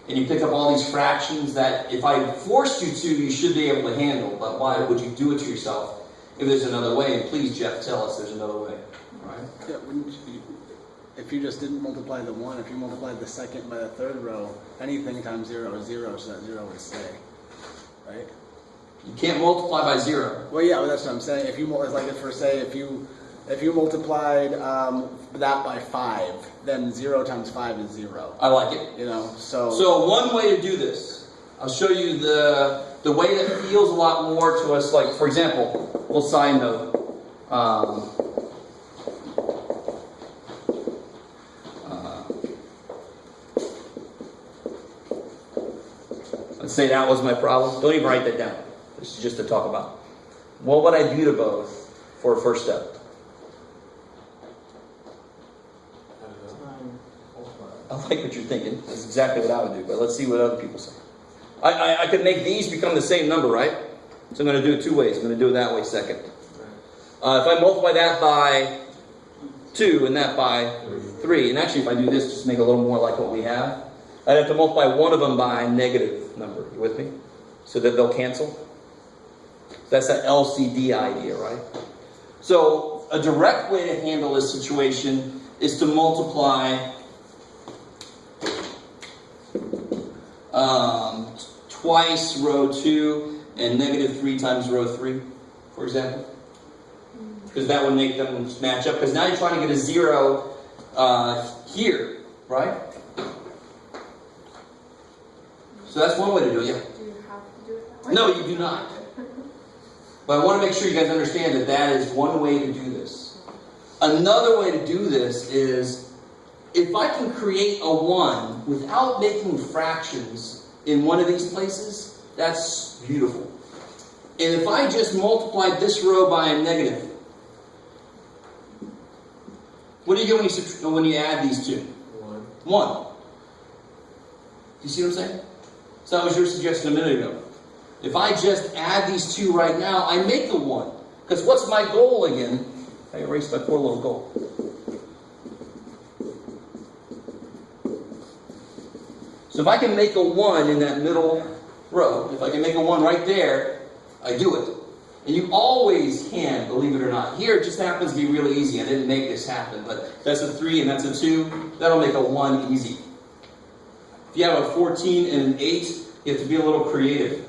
A: And you pick up all these fractions that if I forced you to, you should be able to handle. But why would you do it to yourself if there's another way? And please, Jeff, tell us there's another way. Right?
E: Yeah, wouldn't you, if you just didn't multiply the 1, if you multiplied the second by the third row, anything times 0 is 0, so that 0 would stay. Right?
A: You can't multiply by 0.
E: Well, yeah, that's what I'm saying. If you it's like if you multiplied that by 5, then 0 times 5 is 0.
A: I like it.
E: You know, so
A: So one way to do this, I'll show you the way that feels a lot more to us. Like, for example, little side note. Let's say that was my problem. Don't even write that down. This is just to talk about. What would I do to both for a first step? I like what you're thinking. That's exactly what I would do, but let's see what other people say. I could make these become the same number, right? So I'm going to do it 2 ways. I'm going to do it that way second. If I multiply that by 2 and that by 3, and actually if I do this, just make it a little more like what we have, I'd have to multiply one of them by a negative number. You with me? So that they'll cancel. That's that LCD idea, right? So a direct way to handle this situation is to multiply twice row 2 and -3 times row 3, for example. Because that would make them match up. Because now you're trying to get a 0 here, right? So that's one way to do it, yeah.
F: Do you have to do it that way?
A: No, you do not. But I want to make sure you guys understand that that is one way to do this. Another way to do this is, if I can create a 1 without making fractions in one of these places, that's beautiful. And if I just multiplied this row by a negative, what do you get when you add these two? 1. Do you see what I'm saying? So that was your suggestion a minute ago. If I just add these two right now, I make a 1. Because what's my goal again? I erased my poor little goal. So if I can make a 1 in that middle row, if I can make a 1 right there, I do it. And you always can, believe it or not. Here it just happens to be really easy. I didn't make this happen, but that's a 3 and that's a 2. That'll make a 1 easy. If you have a 14 and an 8, you have to be a little creative.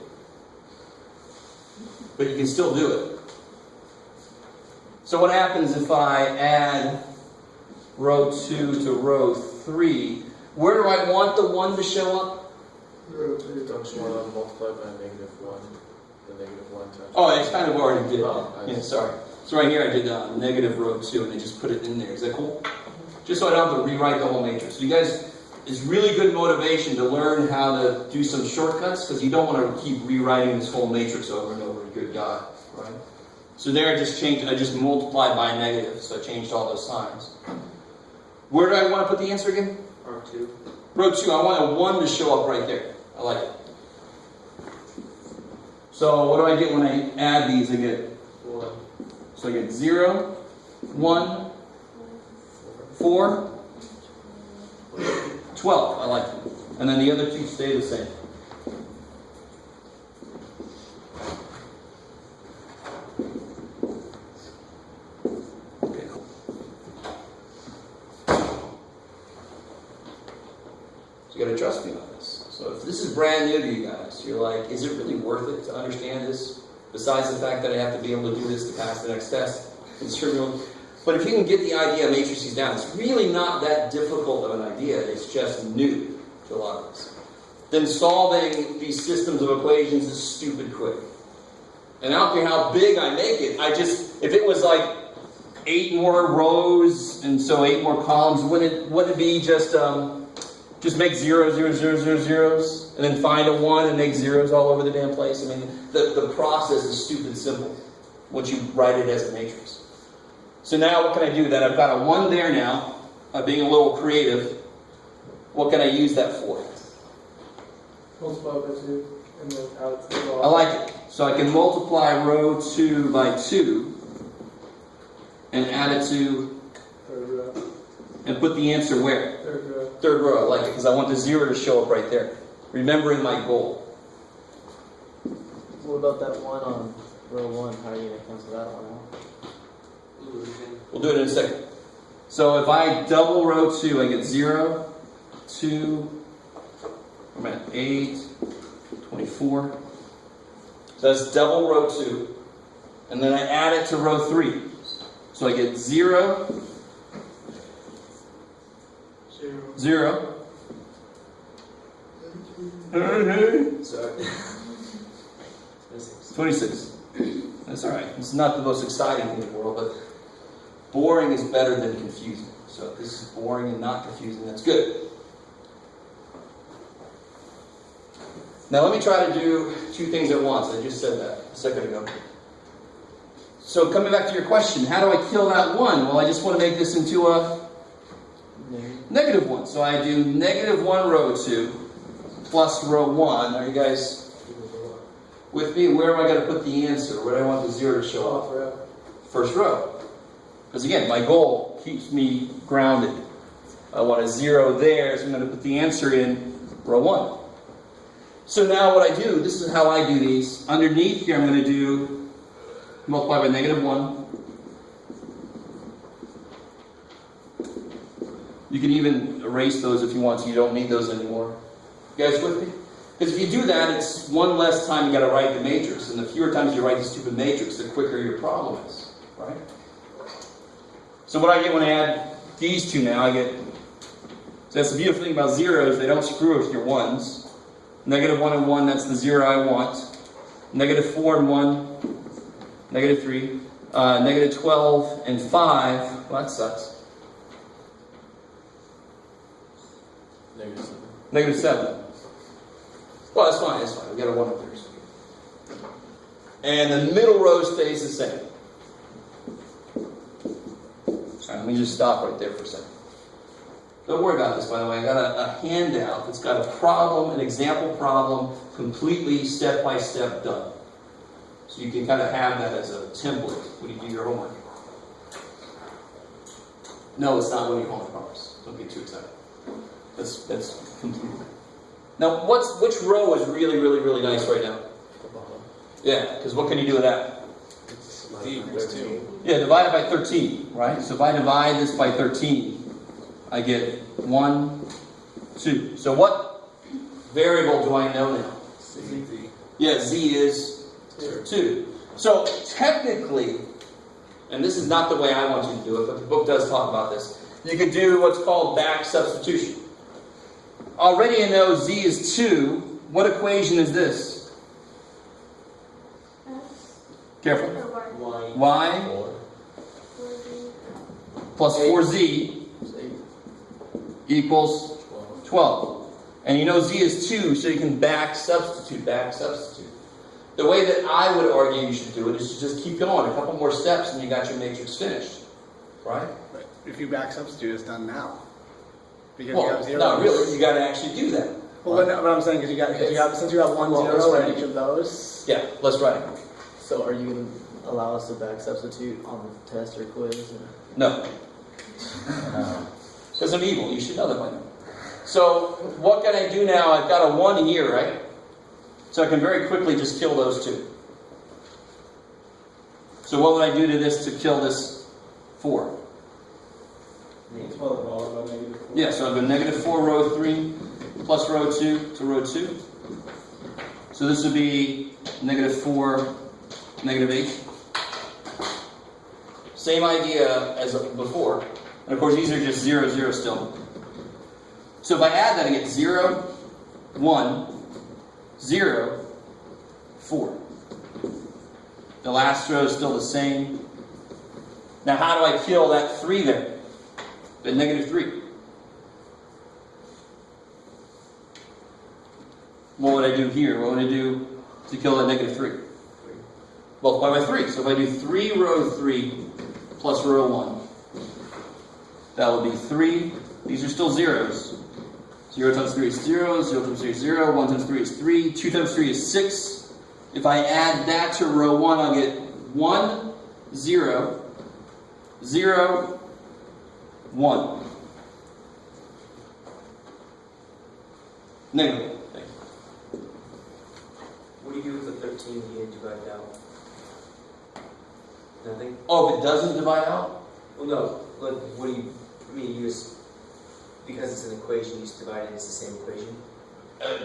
A: But you can still do it. So what happens if I add row 2 to row 3? Where do I want the 1 to show up?
C: Don't you want to multiply by -1? The -1 times.
A: Oh, it's kind of already did.
C: Oh, I
A: Yeah,
C: see.
A: sorry. So right here I did negative row 2 and I just put it in there. Is that cool? Just so I don't have to rewrite the whole matrix. You guys, it's really good motivation to learn how to do some shortcuts because you don't want to keep rewriting this whole matrix over and over. Good God, right? So there I just multiplied by a negative, so I changed all those signs. Where do I want to put the answer again?
D: R2.
A: Row 2, I want a 1 to show up right there. I like it. So what do I get when I add these? I get
C: 1.
A: So I get 0, 1, 4, 12. I like it. And then the other two stay the same. Okay, cool. So you gotta trust me on this. So if this is brand new to you guys, you're like, is it really worth it to understand this? Besides the fact that I have to be able to do this to pass the next test. It's trivial. But if you can get the idea of matrices down, it's really not that difficult of an idea. It's just new to a lot of us. Then solving these systems of equations is stupid quick. And I don't care how big I make it. If it was like 8 more rows and so 8 more columns, wouldn't it be just make 0, 0, 0, 0, zeros, and then find a 1 and make zeros all over the damn place? I mean, the process is stupid simple once you write it as a matrix. So now what can I do? That I've got a 1 there now, being a little creative. What can I use that for?
C: Multiply by 2 and then add 2.
A: I like it. So I can multiply row 2 by 2 and add it to,
C: Third row.
A: and put the answer where?
C: Third row.
A: Third row. I like it because I want the 0 to show up right there. Remembering my goal.
B: What about that 1 on row 1? How are you going to cancel that one out?
A: We'll do it in a second. So if I double row 2, I get 0, 2, I'm at 8, 24. So that's double row 2. And then I add it to row 3. So I get 0, 0.
D: Sorry.
A: 26. That's alright. It's not the most exciting thing in the world, but boring is better than confusing. So if this is boring and not confusing, that's good. Now let me try to do 2 things at once. I just said that a second ago. So coming back to your question, how do I kill that 1? Well, I just want to make this into a negative 1. So I do negative 1 row 2 plus row 1. Are you guys with me? Where am I going to put the answer? Where do I want the 0 to show up? First row. Because again, my goal keeps me grounded. I want a 0 there, so I'm going to put the answer in row 1. So now what I do, this is how I do these. Underneath here, I'm going to do multiply by negative 1. You can even erase those if you want to. You don't need those anymore. You guys with me? Because if you do that, it's one less time you got to write the matrix. And the fewer times you write the stupid matrix, the quicker your problem is. Right? So what I get when I add these two now, I get... So that's the beautiful thing about zeros. They don't screw with your 1s. Negative 1 and 1, that's the 0 I want. Negative 4 and 1. Negative 3. Negative 12 and 5. Well, that sucks.
C: Negative 7.
A: Negative 7. Well, that's fine, that's fine. We got a 1 up there. So. And the middle row stays the same. Alright, let me just stop right there for a second. Don't worry about this, by the way. I got a handout that's got a problem, an example problem, completely step-by-step done. So you can kind of have that as a template when you do your homework. No, it's not when you homework promise. Don't get too excited. That's completely. Now, which row is really, really, really nice right now?
C: The bottom.
A: Yeah, because what can you do with that?
C: D equals 2.
A: Yeah, divide it by 13, right? So if I divide this by 13, I get 1, 2. So what variable do I know now?
C: Z.
A: Yeah, z is 2. So technically, and this is not the way I want you to do it, but the book does talk about this, you could do what's called back substitution. already I know z is 2. What equation is this? Careful.
B: Y.
A: Y
C: 4.
A: plus 4z equals 12. And you know z is 2, so you can back substitute. The way that I would argue you should do it is to just keep going. A couple more steps and you got your matrix finished. Right?
E: But if you back substitute, it's done now. Because you
A: Well,
E: have zeros.
A: not really. You got to actually do that.
E: Well, but I'm saying, since you have one
B: Well,
E: zero
B: let's
E: in
B: write
E: each
B: it.
E: of those.
A: Yeah, let's write it.
B: So are you going to allow us to back substitute on the test or quiz? Or?
A: No. Because I'm evil. You should know that by now. So, what can I do now? I've got a 1 here, right? So I can very quickly just kill those two. So what would I do to this to kill this 4? Yeah, so I'll go negative 4 row 3 plus row 2 to row 2. So this would be negative 4, negative 8. Same idea as before. And of course these are just 0, 0 still. So if I add that, I get 0, 1, 0, 4. The last row is still the same. Now how do I kill that 3 there? The negative 3. What would I do here? What would I do to kill that negative 3? Multiply by 3. So if I do 3 row 3 plus row 1, that would be 3. These are still zeros. 0 times 3 is 0. 0 times 3 is 0. 1 times 3 is 3. 2 times 3 is 6. If I add that to row 1, I'll get 1, 0, 0, 1. Negative.
D: What do you do with the 13 you divide out? Nothing?
A: Oh, if it doesn't divide out?
D: Well, no. Like, what do you... I mean, you just... Because it's an equation, you just divide it, it's the same equation?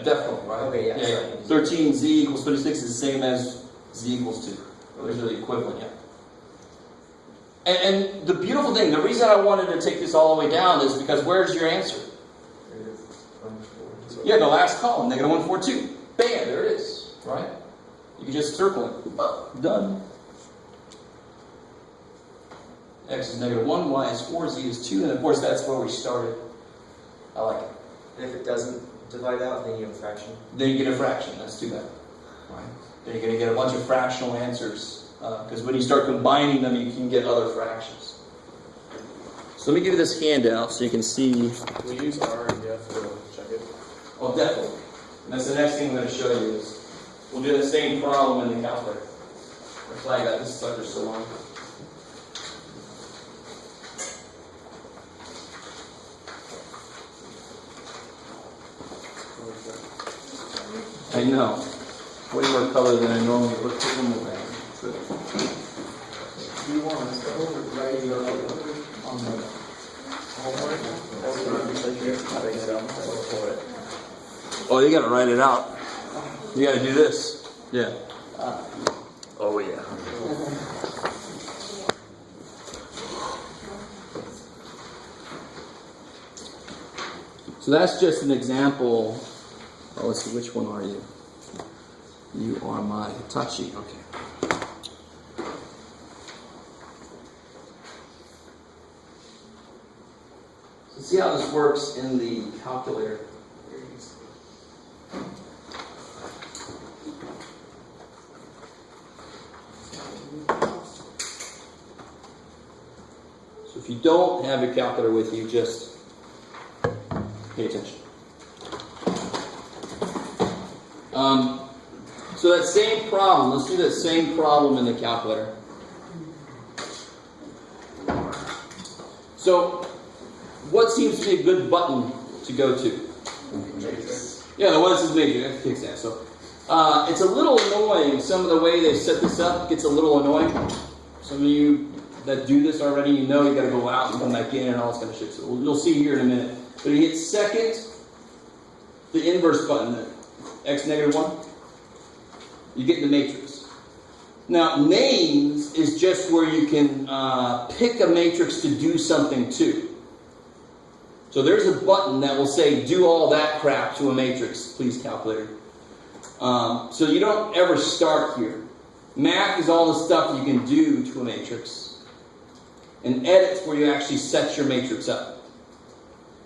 A: Definitely, right?
D: Okay, yeah, sorry.
A: 13z equals 36 is the same as z equals 2. Those are the equivalent, yeah. And the beautiful thing, the reason I wanted to take this all the way down is because where's your answer? Yeah, the last column, negative 142. Bam, there it is, right? You can just circle it. Done. X is negative 1, y is 4, z is 2, and of course that's where we started. I like it.
D: And if it doesn't divide out, then you have a fraction?
A: Then you get a fraction, that's too bad. Right? Then you're going to get a bunch of fractional answers. Because when you start combining them, you can get other fractions. So let me give you this handout so you can see.
C: Can we use R and F to check it?
A: Oh, definitely. And that's the next thing I'm going to show you is we'll do the same problem in the calculator. That's why I got this sucker so long. I know. Way more color than I normally put in the bag.
B: Do you want us to write your on the homework?
A: Oh, you got to write it out. You got to do this. Yeah. Oh, yeah. So that's just an example. Oh, let's see, which one are you? You are my Hitachi. Okay. So see how this works in the calculator. So if you don't have your calculator with you, just pay attention. So that same problem, let's do that same problem in the calculator. So, what seems to be a good button to go to? Yeah, the one that says major, that kicks ass. So, it's a little annoying. Some of the way they set this up gets a little annoying. Some of you that do this already, you know you got to go out and come back in and all this kind of shit. So you'll see here in a minute. But you hit second, the inverse button, x negative 1. You get the matrix. Now, names is just where you can pick a matrix to do something to. So there's a button that will say, do all that crap to a matrix, please, calculator. So you don't ever start here. Math is all the stuff you can do to a matrix. And edit's where you actually set your matrix up.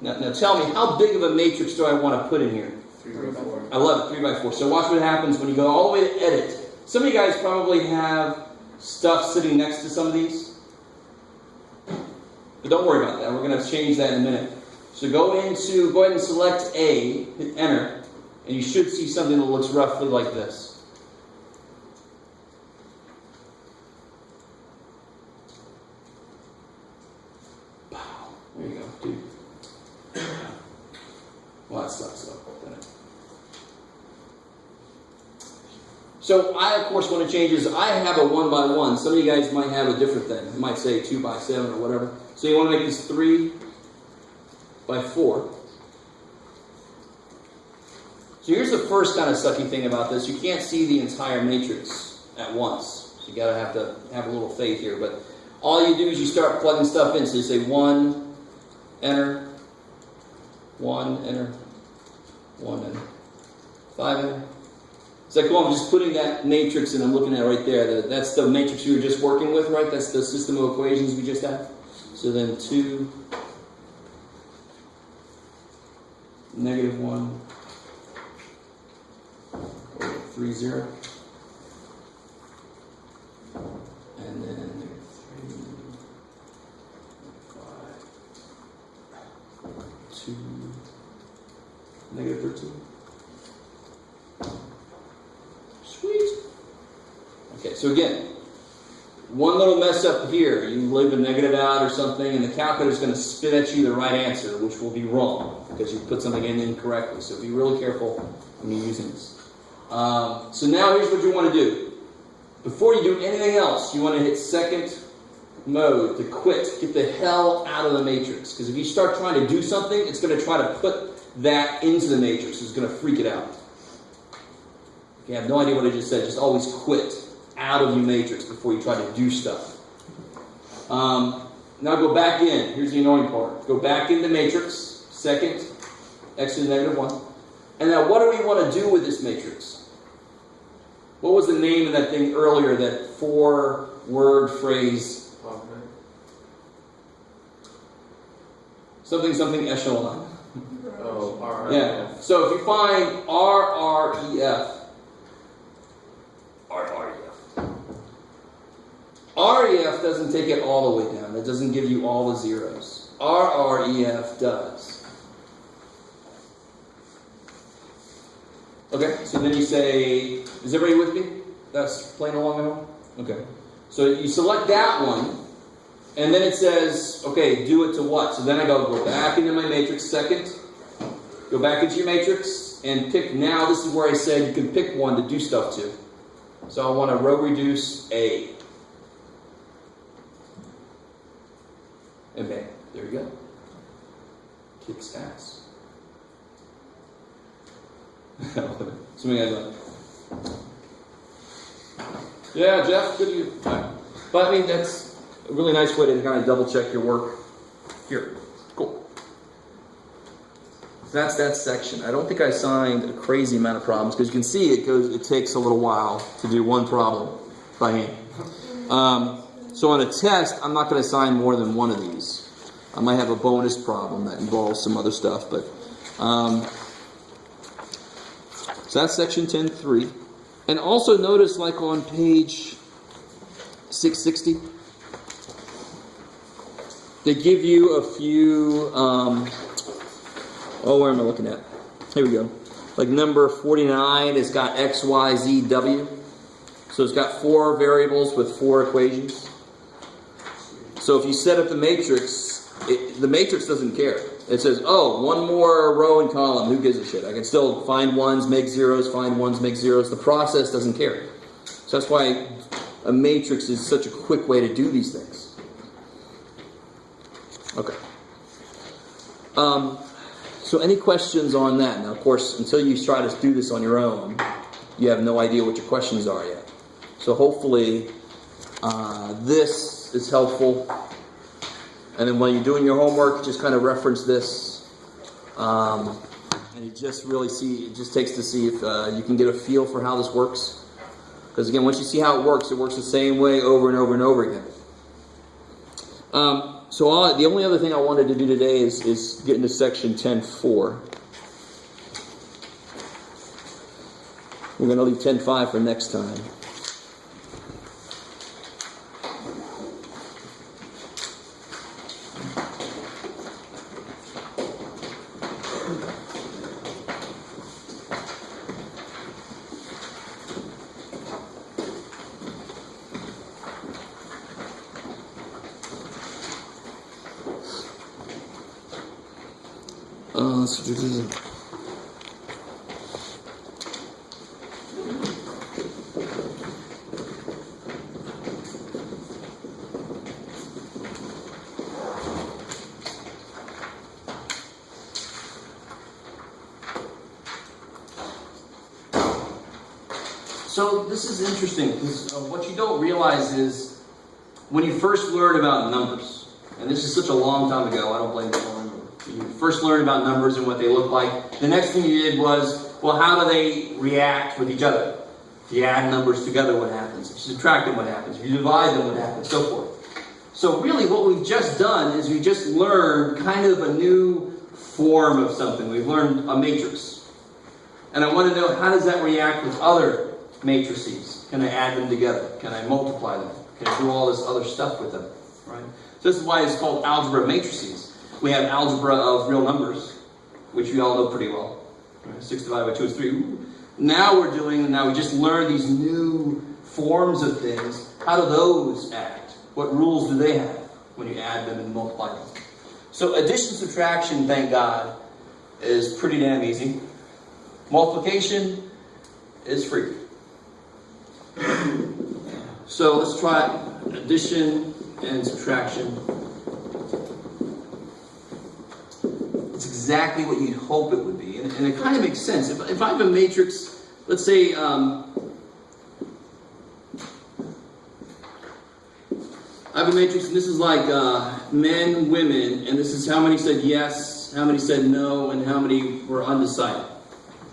A: Now tell me, how big of a matrix do I want to put in here?
C: 3 by 4.
A: I love it, 3 by 4. So watch what happens when you go all the way to edit. Some of you guys probably have stuff sitting next to some of these. But don't worry about that. We're going to change that in a minute. So go ahead and select A, hit enter, and you should see something that looks roughly like this. Wow. There you go, dude. Well, that sucks though, doesn't it? So I, of course, want to change this. I have a 1 by 1. Some of you guys might have a different thing. You might say 2 by 7 or whatever. So you want to make this 3 by 4. So here's the first kind of sucky thing about this. You can't see the entire matrix at once. So you gotta have a little faith here. But all you do is you start plugging stuff in. So you say 1, enter, 1, enter, 1, enter, 5, enter. It's like, well, I'm just putting that matrix and I'm looking at it right there. That's the matrix we were just working with, right? That's the system of equations we just had. So then 2, -1, 3, 0. And then 3, 5, 2, -13. Sweet. Okay, so again, one little mess up here, you leave a negative out or something, and the calculator is going to spit at you the right answer, which will be wrong, because you put something in incorrectly. So be really careful when you're using this. So now here's what you want to do. Before you do anything else, you want to hit second mode to quit. Get the hell out of the matrix. Because if you start trying to do something, it's going to try to put that into the matrix. It's going to freak it out. If you have no idea what I just said, just always quit out of your matrix before you try to do stuff. Now go back in. Here's the annoying part. Go back into matrix. Second, x to the -1. And now what do we want to do with this matrix? What was the name of that thing earlier, that 4-word phrase? Something echelon.
C: Oh, R.
A: Yeah. So if you find RREF, REF doesn't take it all the way down. It doesn't give you all the zeros. RREF does. Okay, so then you say, is everybody with me? That's playing along at home? Okay. So you select that one, and then it says, okay, do it to what? So then I go back into my matrix second, go back into your matrix, and pick now. This is where I said you can pick one to do stuff to. So I want to row reduce A. And bang, there you go. Kicks ass. Something like that. Yeah, Jeff, good to you. But I mean, that's a really nice way to kind of double check your work. Here, cool. So that's that section. I don't think I assigned a crazy amount of problems because you can see it takes a little while to do one problem by hand. So on a test, I'm not going to assign more than one of these. I might have a bonus problem that involves some other stuff, but so that's section 10.3. And also notice, like on page 660, they give you a few, where am I looking at? Here we go. Like number 49, it's got X, Y, Z, W. So it's got 4 variables with 4 equations. So if you set up the matrix, the matrix doesn't care. It says, oh, one more row and column. Who gives a shit? I can still find ones, make zeros, find ones, make zeros. The process doesn't care. So that's why a matrix is such a quick way to do these things. Okay. So any questions on that? Now, of course, until you try to do this on your own, you have no idea what your questions are yet. So hopefully this is helpful. And then when you're doing your homework, just kind of reference this And it just takes to see if you can get a feel for how this works. Because again, once you see how it works the same way over and over and over again. The only other thing I wanted to do today is get into section 10.4. We're going to leave 10.5 for next time. Let's do this. So this is interesting because what you don't realize is when you first learn about numbers, and this is such a long time ago, I don't blame you for remembering. You first learned about numbers and what they look like. The next thing you did was, well, how do they react with each other? If you add numbers together, what happens? If you subtract them, what happens? If you divide them, what happens? So forth. So really what we've just done is we just learned kind of a new form of something. We've learned a matrix. And I want to know, how does that react with other matrices? Can I add them together? Can I multiply them? Can I do all this other stuff with them? Right? So this is why it's called algebra of matrices. We have algebra of real numbers, which we all know pretty well. Right? 6 divided by 2 is 3. Ooh. Now we just learned these new forms of things. How do those act? What rules do they have when you add them and multiply them? So addition, subtraction, thank God, is pretty damn easy. Multiplication is free. So let's try addition and subtraction. It's exactly what you'd hope it would be. And it kind of makes sense. If I have a matrix, let's say I have a matrix and this is like men, women, and this is how many said yes, how many said no, and how many were undecided.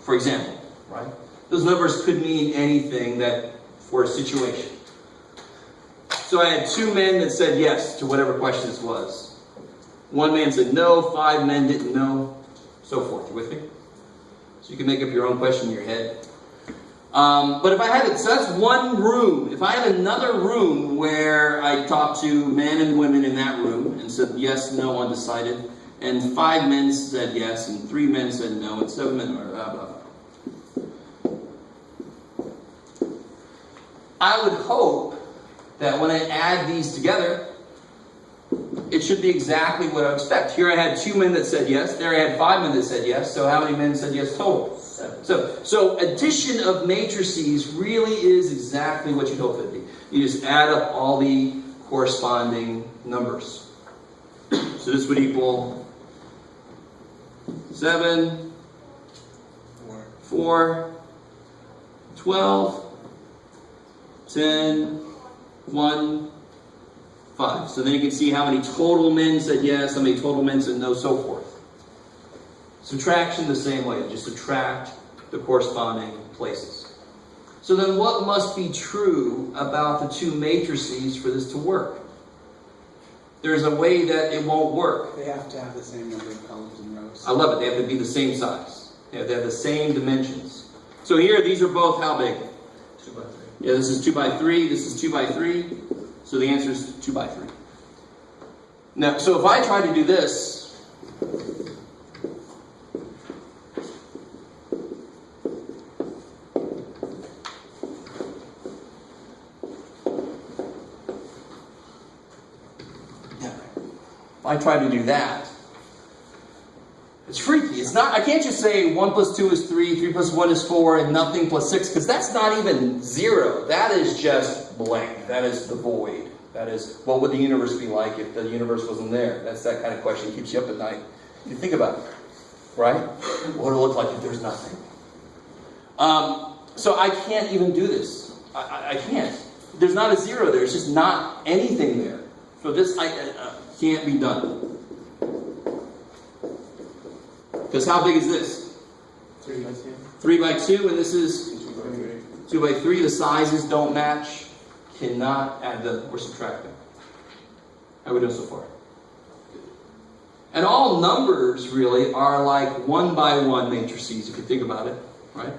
A: For example, right? Those numbers could mean anything for a situation. So I had 2 men that said yes to whatever question this was. 1 man said no, 5 men didn't know, so forth. You with me? So you can make up your own question in your head. But if I have it, so that's one room. If I have another room where I talked to men and women in that room and said yes, no, undecided, and 5 men said yes, and 3 men said no, and 7 men were blah, blah, blah. I would hope that when I add these together, it should be exactly what I expect. Here I had 2 men that said yes. There I had 5 men that said yes. So how many men said yes total? 7. So addition of matrices really is exactly what you'd hope it'd be. You just add up all the corresponding numbers. So this would equal 7, 4, 12, 10, 1, 5. So then you can see how many total men said yes, how many total men said no, so forth. Subtraction the same way. Just subtract the corresponding places. So then what must be true about the 2 matrices for this to work? There's a way that it won't work.
E: They have to have the same number of columns and rows.
A: I love it. They have to be the same size. They have the same dimensions. So here, these are both how big?
C: 2 by 3.
A: Yeah, this is 2 by 3. This is 2 by 3. So the answer is 2 by 3. Now, so if I try to do this, if I try to do that, it's freaky. It's not. I can't just say 1 plus 2 is 3, 3 plus 1 is 4, and nothing plus 6, because that's not even 0. That is just blank. That is the void. That is, what would the universe be like if the universe wasn't there? That's that kind of question that keeps you up at night. You think about it, right? What would it look like if there's nothing? So I can't even do this. I can't. There's not a 0 there. It's just not anything there. So this can't be done. Because how big is this?
C: 3 by 2.
A: 3 by 2, and this is
C: 2 by 3.
A: 2 by 3. The sizes don't match. Cannot add them or subtract them. How are we doing so far? And all numbers really are like 1 by 1 matrices, if you think about it, right?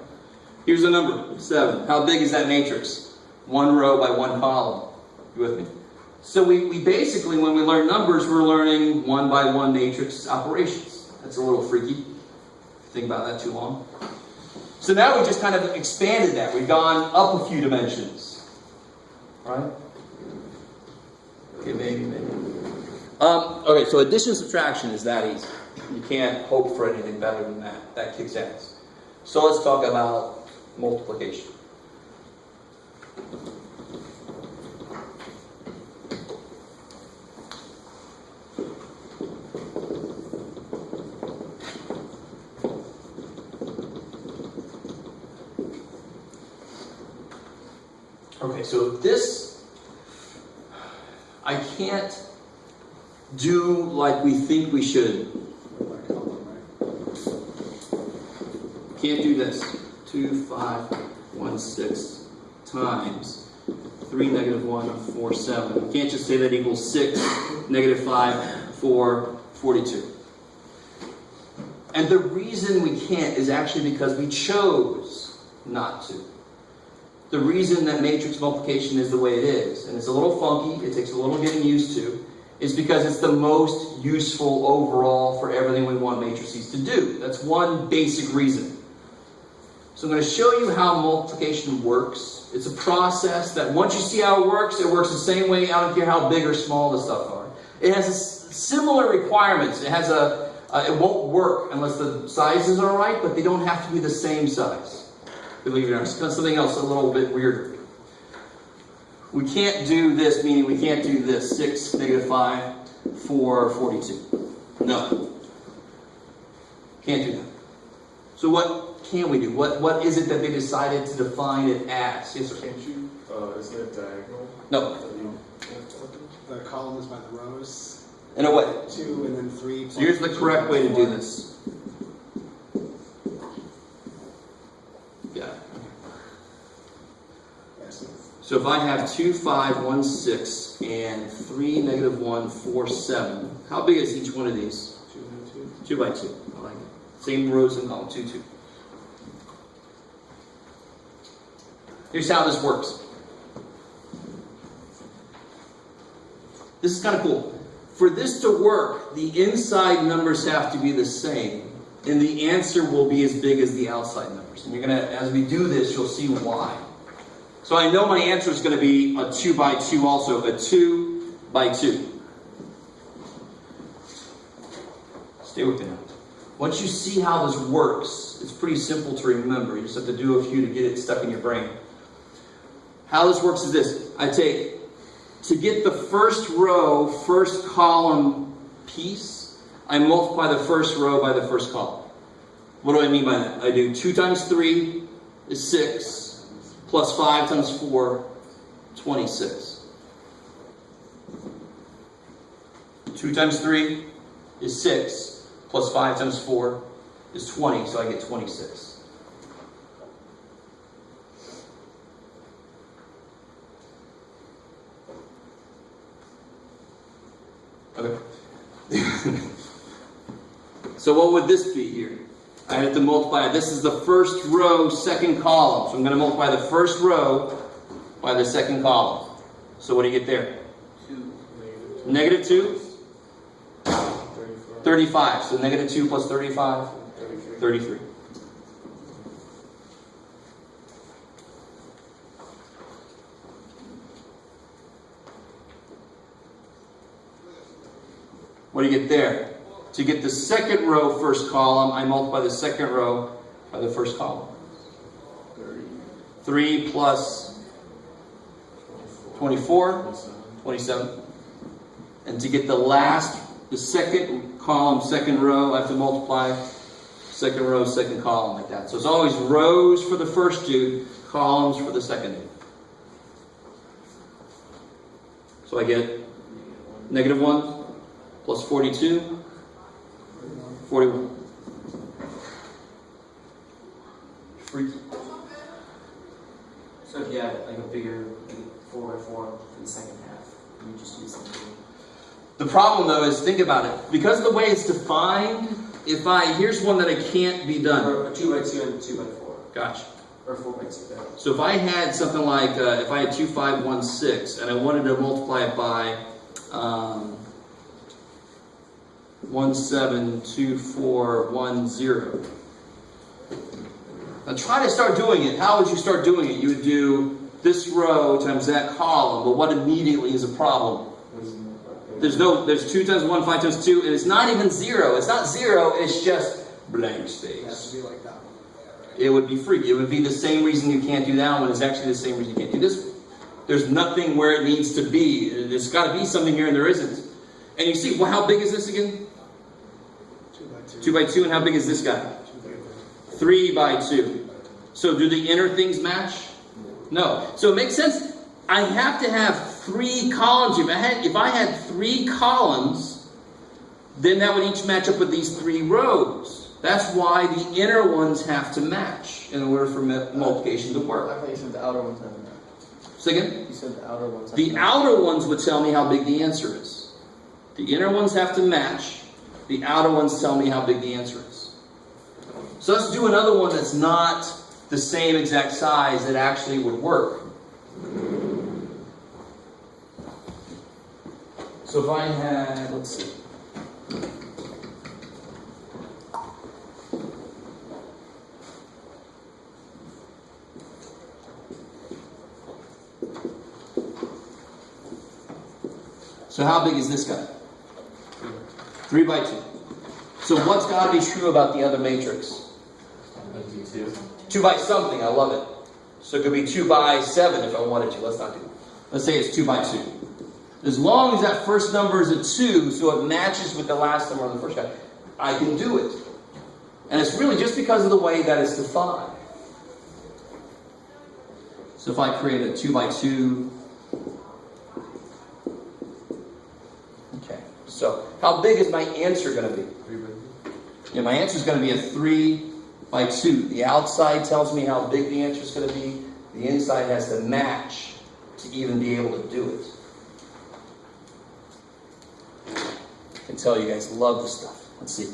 A: Here's a number, 7. How big is that matrix? 1 row by 1 column. You with me? So we basically, when we learn numbers, we're learning 1 by 1 matrix operations. That's a little freaky, if you think about that too long. So now we just kind of expanded that. We've gone up a few dimensions. Right? Okay, maybe. Okay, so addition and subtraction is that easy. You can't hope for anything better than that. That kicks ass. So let's talk about multiplication. Okay, so this, I can't do like we think we should. Can't do this. 2, 5, 1, 6 times 3, -1, 4, 7. Can't just say that equals 6, -5, 4, 42. And the reason we can't is actually because we chose not to. The reason that matrix multiplication is the way it is, and it's a little funky, it takes a little getting used to, is because it's the most useful overall for everything we want matrices to do. That's one basic reason. So I'm going to show you how multiplication works. It's a process that once you see how it works the same way. I don't care how big or small the stuff are. It has similar requirements. It won't work unless the sizes are right, but they don't have to be the same size. Believe it or not, it's something else a little bit weirder. We can't do this, meaning we can't do this. 6, -5, 4, 42. No. Can't do that. So what can we do? What is it that they decided to define it as? Yes, sir.
C: Can't you, isn't it diagonal?
A: No.
E: The columns by the rows.
A: In a way.
E: 2 and then 3.
A: So here's the correct way to do this. Yeah. So if I have 2, 5, 1, 6, and 3, -1, 4, 7, how big is each one of these?
C: 2 by 2.
A: 2 by 2. I like it. Same rows and column, 2, 2. Here's how this works. This is kind of cool. For this to work, the inside numbers have to be the same, and the answer will be as big as the outside numbers. And you're gonna, as we do this, you'll see why. So I know my answer is going to be a 2 by 2 also, a 2 by 2. Stay with me now. Once you see how this works, it's pretty simple to remember. You just have to do a few to get it stuck in your brain. How this works is this. I take, to get the first row, first column piece, I multiply the first row by the first column. What do I mean by that? I do 2 times 3 is 6. Plus 5 times 4, 26. 2 times 3 is 6. Plus 5 times 4 is 20, so I get 26. Okay. So what would this be here? I have to multiply. This is the first row, second column. So I'm going to multiply the first row by the second column. So what do you get there?
C: 2.
A: -2?
C: 35.
A: 35. So -2 plus 35?
C: 33.
A: 33. What do you get there? To get the second row, first column, I multiply the second row by the first column. 3 plus 24, 27. And to get the second column, second row, I have to multiply second row, second column, like that. So it's always rows for the first dude, columns for the second dude. So I get -1 plus 42, 41.
D: in the second half. You just do something.
A: The problem though is, think about it. Because of the way it's defined, here's one that I can't be done.
D: Or a 2 by 2 and a 2 by 4.
A: Gotcha.
D: Or 4 by 2.
A: So if I had something like, if I had 2, 5, 1, 6, and I wanted to multiply it by 1, 7, 2, 4, 1, 0. Now try to start doing it. How would you start doing it? You would do this row times that column, but what immediately is a problem? There's 2 times 1, 5 times 2, and it's not even 0. It's not 0, it's just blank
E: It has
A: space.
E: to be like that one.
A: It would be free. It would be the same reason you can't do that one. It's actually the same reason you can't do this one. There's nothing where it needs to be. There's got to be something here, and there isn't. And you see, well, how big is this again?
E: 2 by 2.
A: 2 by 2, and how big is this guy?
E: 2 by 3.
A: 3 by 2. So do the inner things match? No. So it makes sense. I have to have 3 columns. If I had 3 columns, then that would each match up with these 3 rows. That's why the inner ones have to match in order for multiplication to
B: I
A: work.
B: thought you said the outer ones have that.
A: So again,
B: You said the outer ones have
A: the
B: that.
A: outer ones would tell me how big the answer is. The inner ones have to match. The outer ones tell me how big the answer is. So let's do another one that's not the same exact size that actually would work. So if I had, let's see. So how big is this guy? 3 by 2. So what's got to be true about the other matrix? 2 by something. I love it. So it could be 2 by 7 if I wanted to. Let's not do that. Let's say it's 2 by 2. As long as that first number is a 2, so it matches with the last number on the first guy, I can do it. And it's really just because of the way that it's defined. So if I create a 2 by 2, okay. So how big is my answer going to be?
C: 3 by 2.
A: Yeah, my answer is going to be a 3 by 2. The outside tells me how big the answer is going to be. The inside has to match to even be able to do it. I can tell you guys love this stuff. Let's see.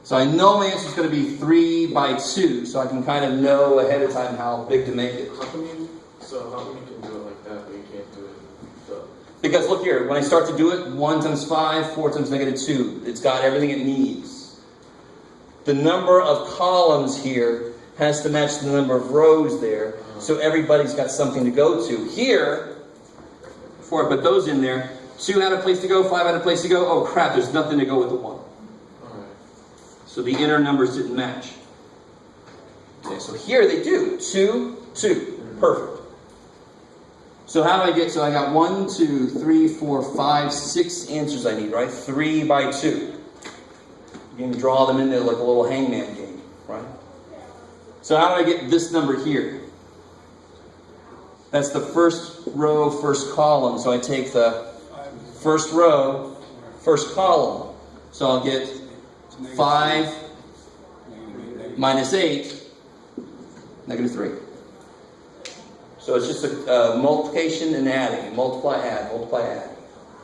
A: So I know my answer is going to be 3 by 2, so I can kind of know ahead of time how big to make it.
C: How come you can do it like that, but you can't do it?
A: Because look here, when I start to do it, 1 times 5, 4 times negative 2. It's got everything it needs. The number of columns here has to match the number of rows there, so everybody's got something to go to. Here, before I put those in there, 2 had a place to go, 5 had a place to go. Oh crap, there's nothing to go with the 1. So the inner numbers didn't match. Okay, so here they do. 2, 2. Perfect. So how do I get, so I got 1, 2, 3, 4, 5, 6 answers I need, right? 3 by 2. You can draw them in there like a little hangman game, right? So how do I get this number here? That's the first row, first column. So I take the first row, first column. So I'll get 5 minus 8, negative 3. So it's just a multiplication and adding. Multiply, add, multiply, add.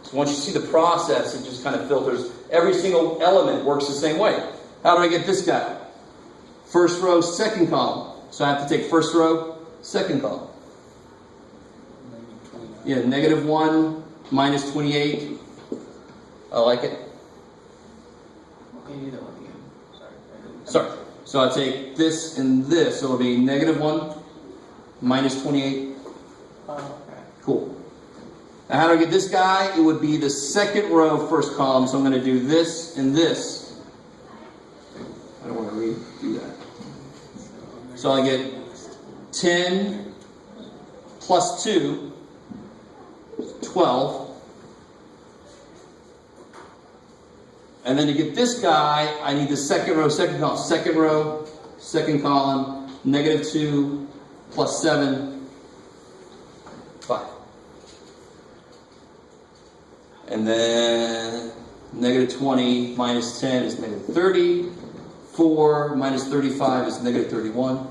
A: So once you see the process, it just kind of filters. Every single element works the same way. How do I get this guy? First row, second column. So I have to take first row, second column. Yeah, negative 1 minus 28. I like it.
B: Okay, you do that one again.
A: Sorry. So I take this and this. So it'll be negative 1 minus 28.
B: Oh, okay.
A: Cool. Now how do I get this guy? It would be the second row, first column. So I'm going to do this and this. I don't want to redo that. So I get 10 plus 2, 12. And then to get this guy, I need the second row, second column. Second row, second column, negative 2 plus 7, 5. And then negative 20 minus 10 is negative 30. 4 minus 35 is negative 31.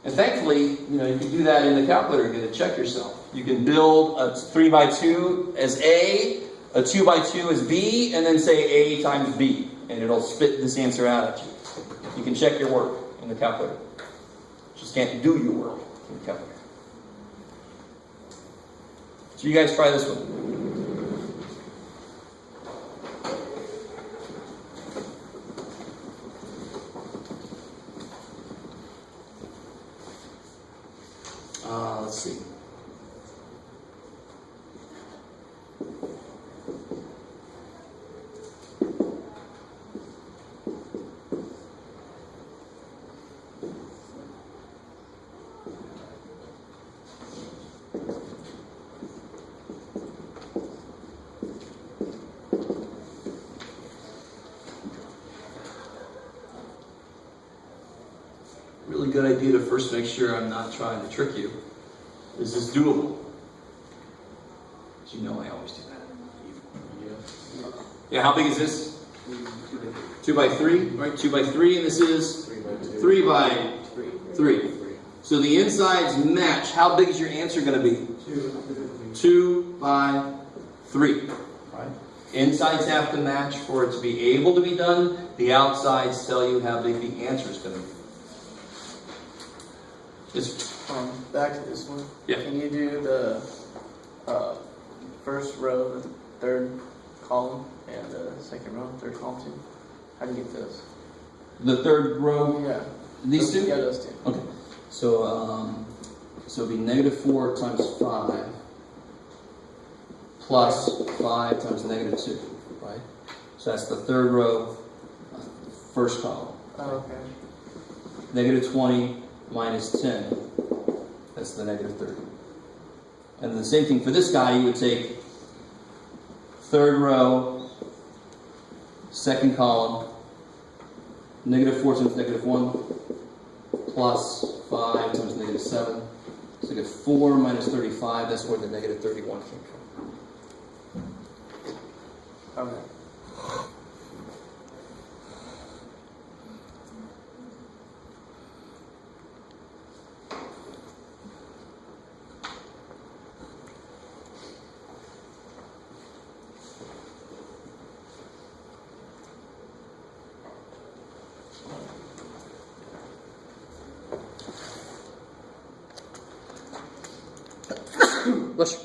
A: And thankfully, you can do that in the calculator. You get to check yourself. You can build a 3 by 2 as A, a 2 by 2 as B, and then say A times B, and it'll spit this answer out at you. You can check your work in the calculator. Just can't do your work in the calculator. So you guys try this one. Let's see. Really good idea to first make sure I'm not trying to trick you. Is this doable? As you know, I always do that. Yeah, how big is this? 2 by 3, right? 2 by 3, and this is 3 by 3. So the insides match. How big is your answer going to be? 2 by 3. Right? Insides have to match for it to be able to be done. The outsides tell you how big the answer is going to be.
B: Back to this one.
A: Yeah.
B: Can you do the first row, the third column, and the second row, third column too? How do you get those?
A: The third row,
B: Yeah.
A: these two?
B: Yeah, those two.
A: Okay. So it'd be -4 times 5 plus 5 times -2, right? So that's the third row, first column.
B: Oh, okay.
A: -20 minus 10, that's the -30. And the same thing for this guy, you would take third row, second column, -4 times -1, plus 5 times -7. So you get 4 minus 35, that's where the -31 came from.
B: Okay.
A: Bless you.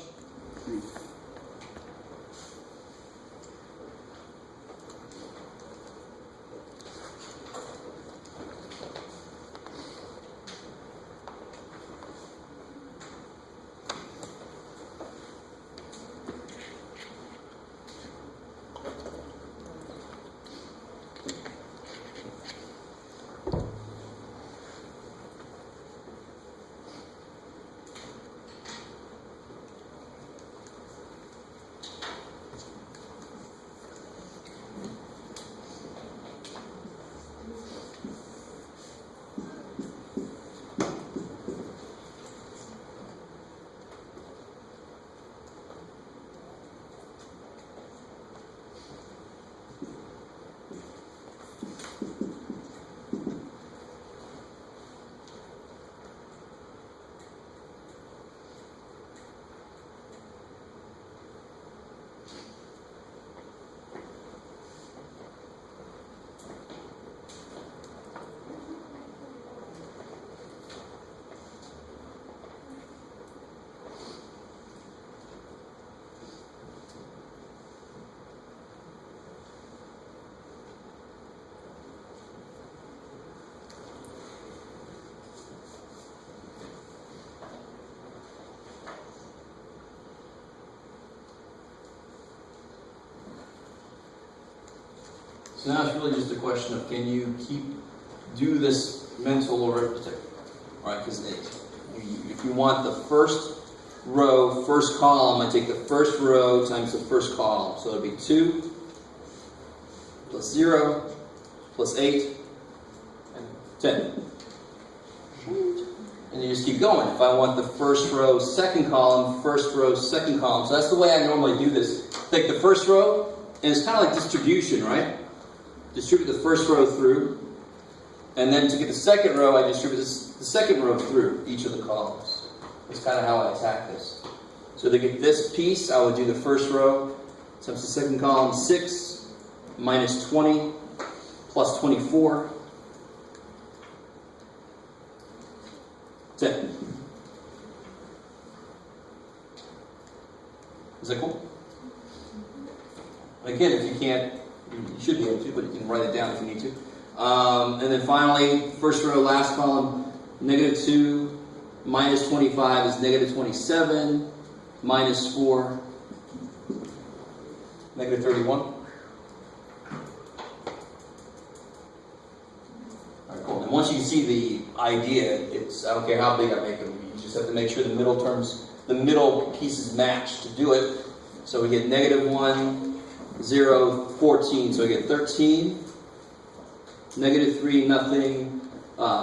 A: So now it's really just a question of, can you do this mental arithmetic? All right, because if you want the first row, first column, I take the first row times the first column. So it'd be 2 plus 0 plus 8 and 10. And you just keep going. If I want the first row, second column, first row, second column. So that's the way I normally do this. Take the first row, and it's kind of like distribution, right? Distribute the first row through. And then to get the second row, I distribute the the second row through each of the columns. That's kind of how I attack this. So to get this piece, I would do the first row times the second column, 6 minus 20 plus 24, 10. Is that cool? Again, if you can't, you should be able to, but you can write it down if you need to. And then finally, first row, last column, -2 minus 25 is -27, minus 4, -31. All right, cool. And once you see the idea, it's, I don't care how big I make them, you just have to make sure the middle terms, the middle pieces match to do it. So we get -1, 0, 14, so we get 13, -3, nothing,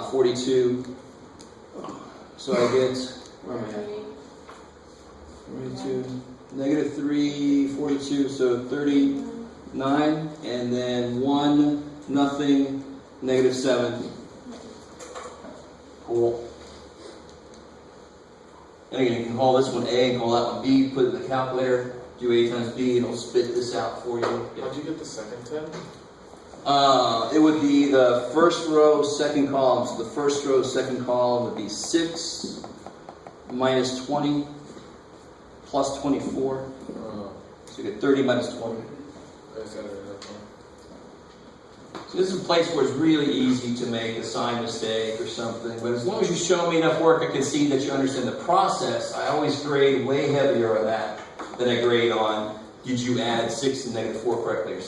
A: 42. So I get, where am I at? 42, -3, 42, so 39, and then 1, nothing, -7. Cool. And again, you can call this one A, call that one B, put it in the calculator, do A times B, it'll spit this out for you.
C: How'd you get the second 10?
A: It would be the first row, second column. So the first row, second column would be 6 minus 20 plus 24. So you get 30 minus 20.
C: I just got it right now.
A: So this is a place where it's really easy to make a sign mistake or something. But as long as you show me enough work, I can see that you understand the process. I always grade way heavier on that than I grade on did you add 6 and -4 correctly.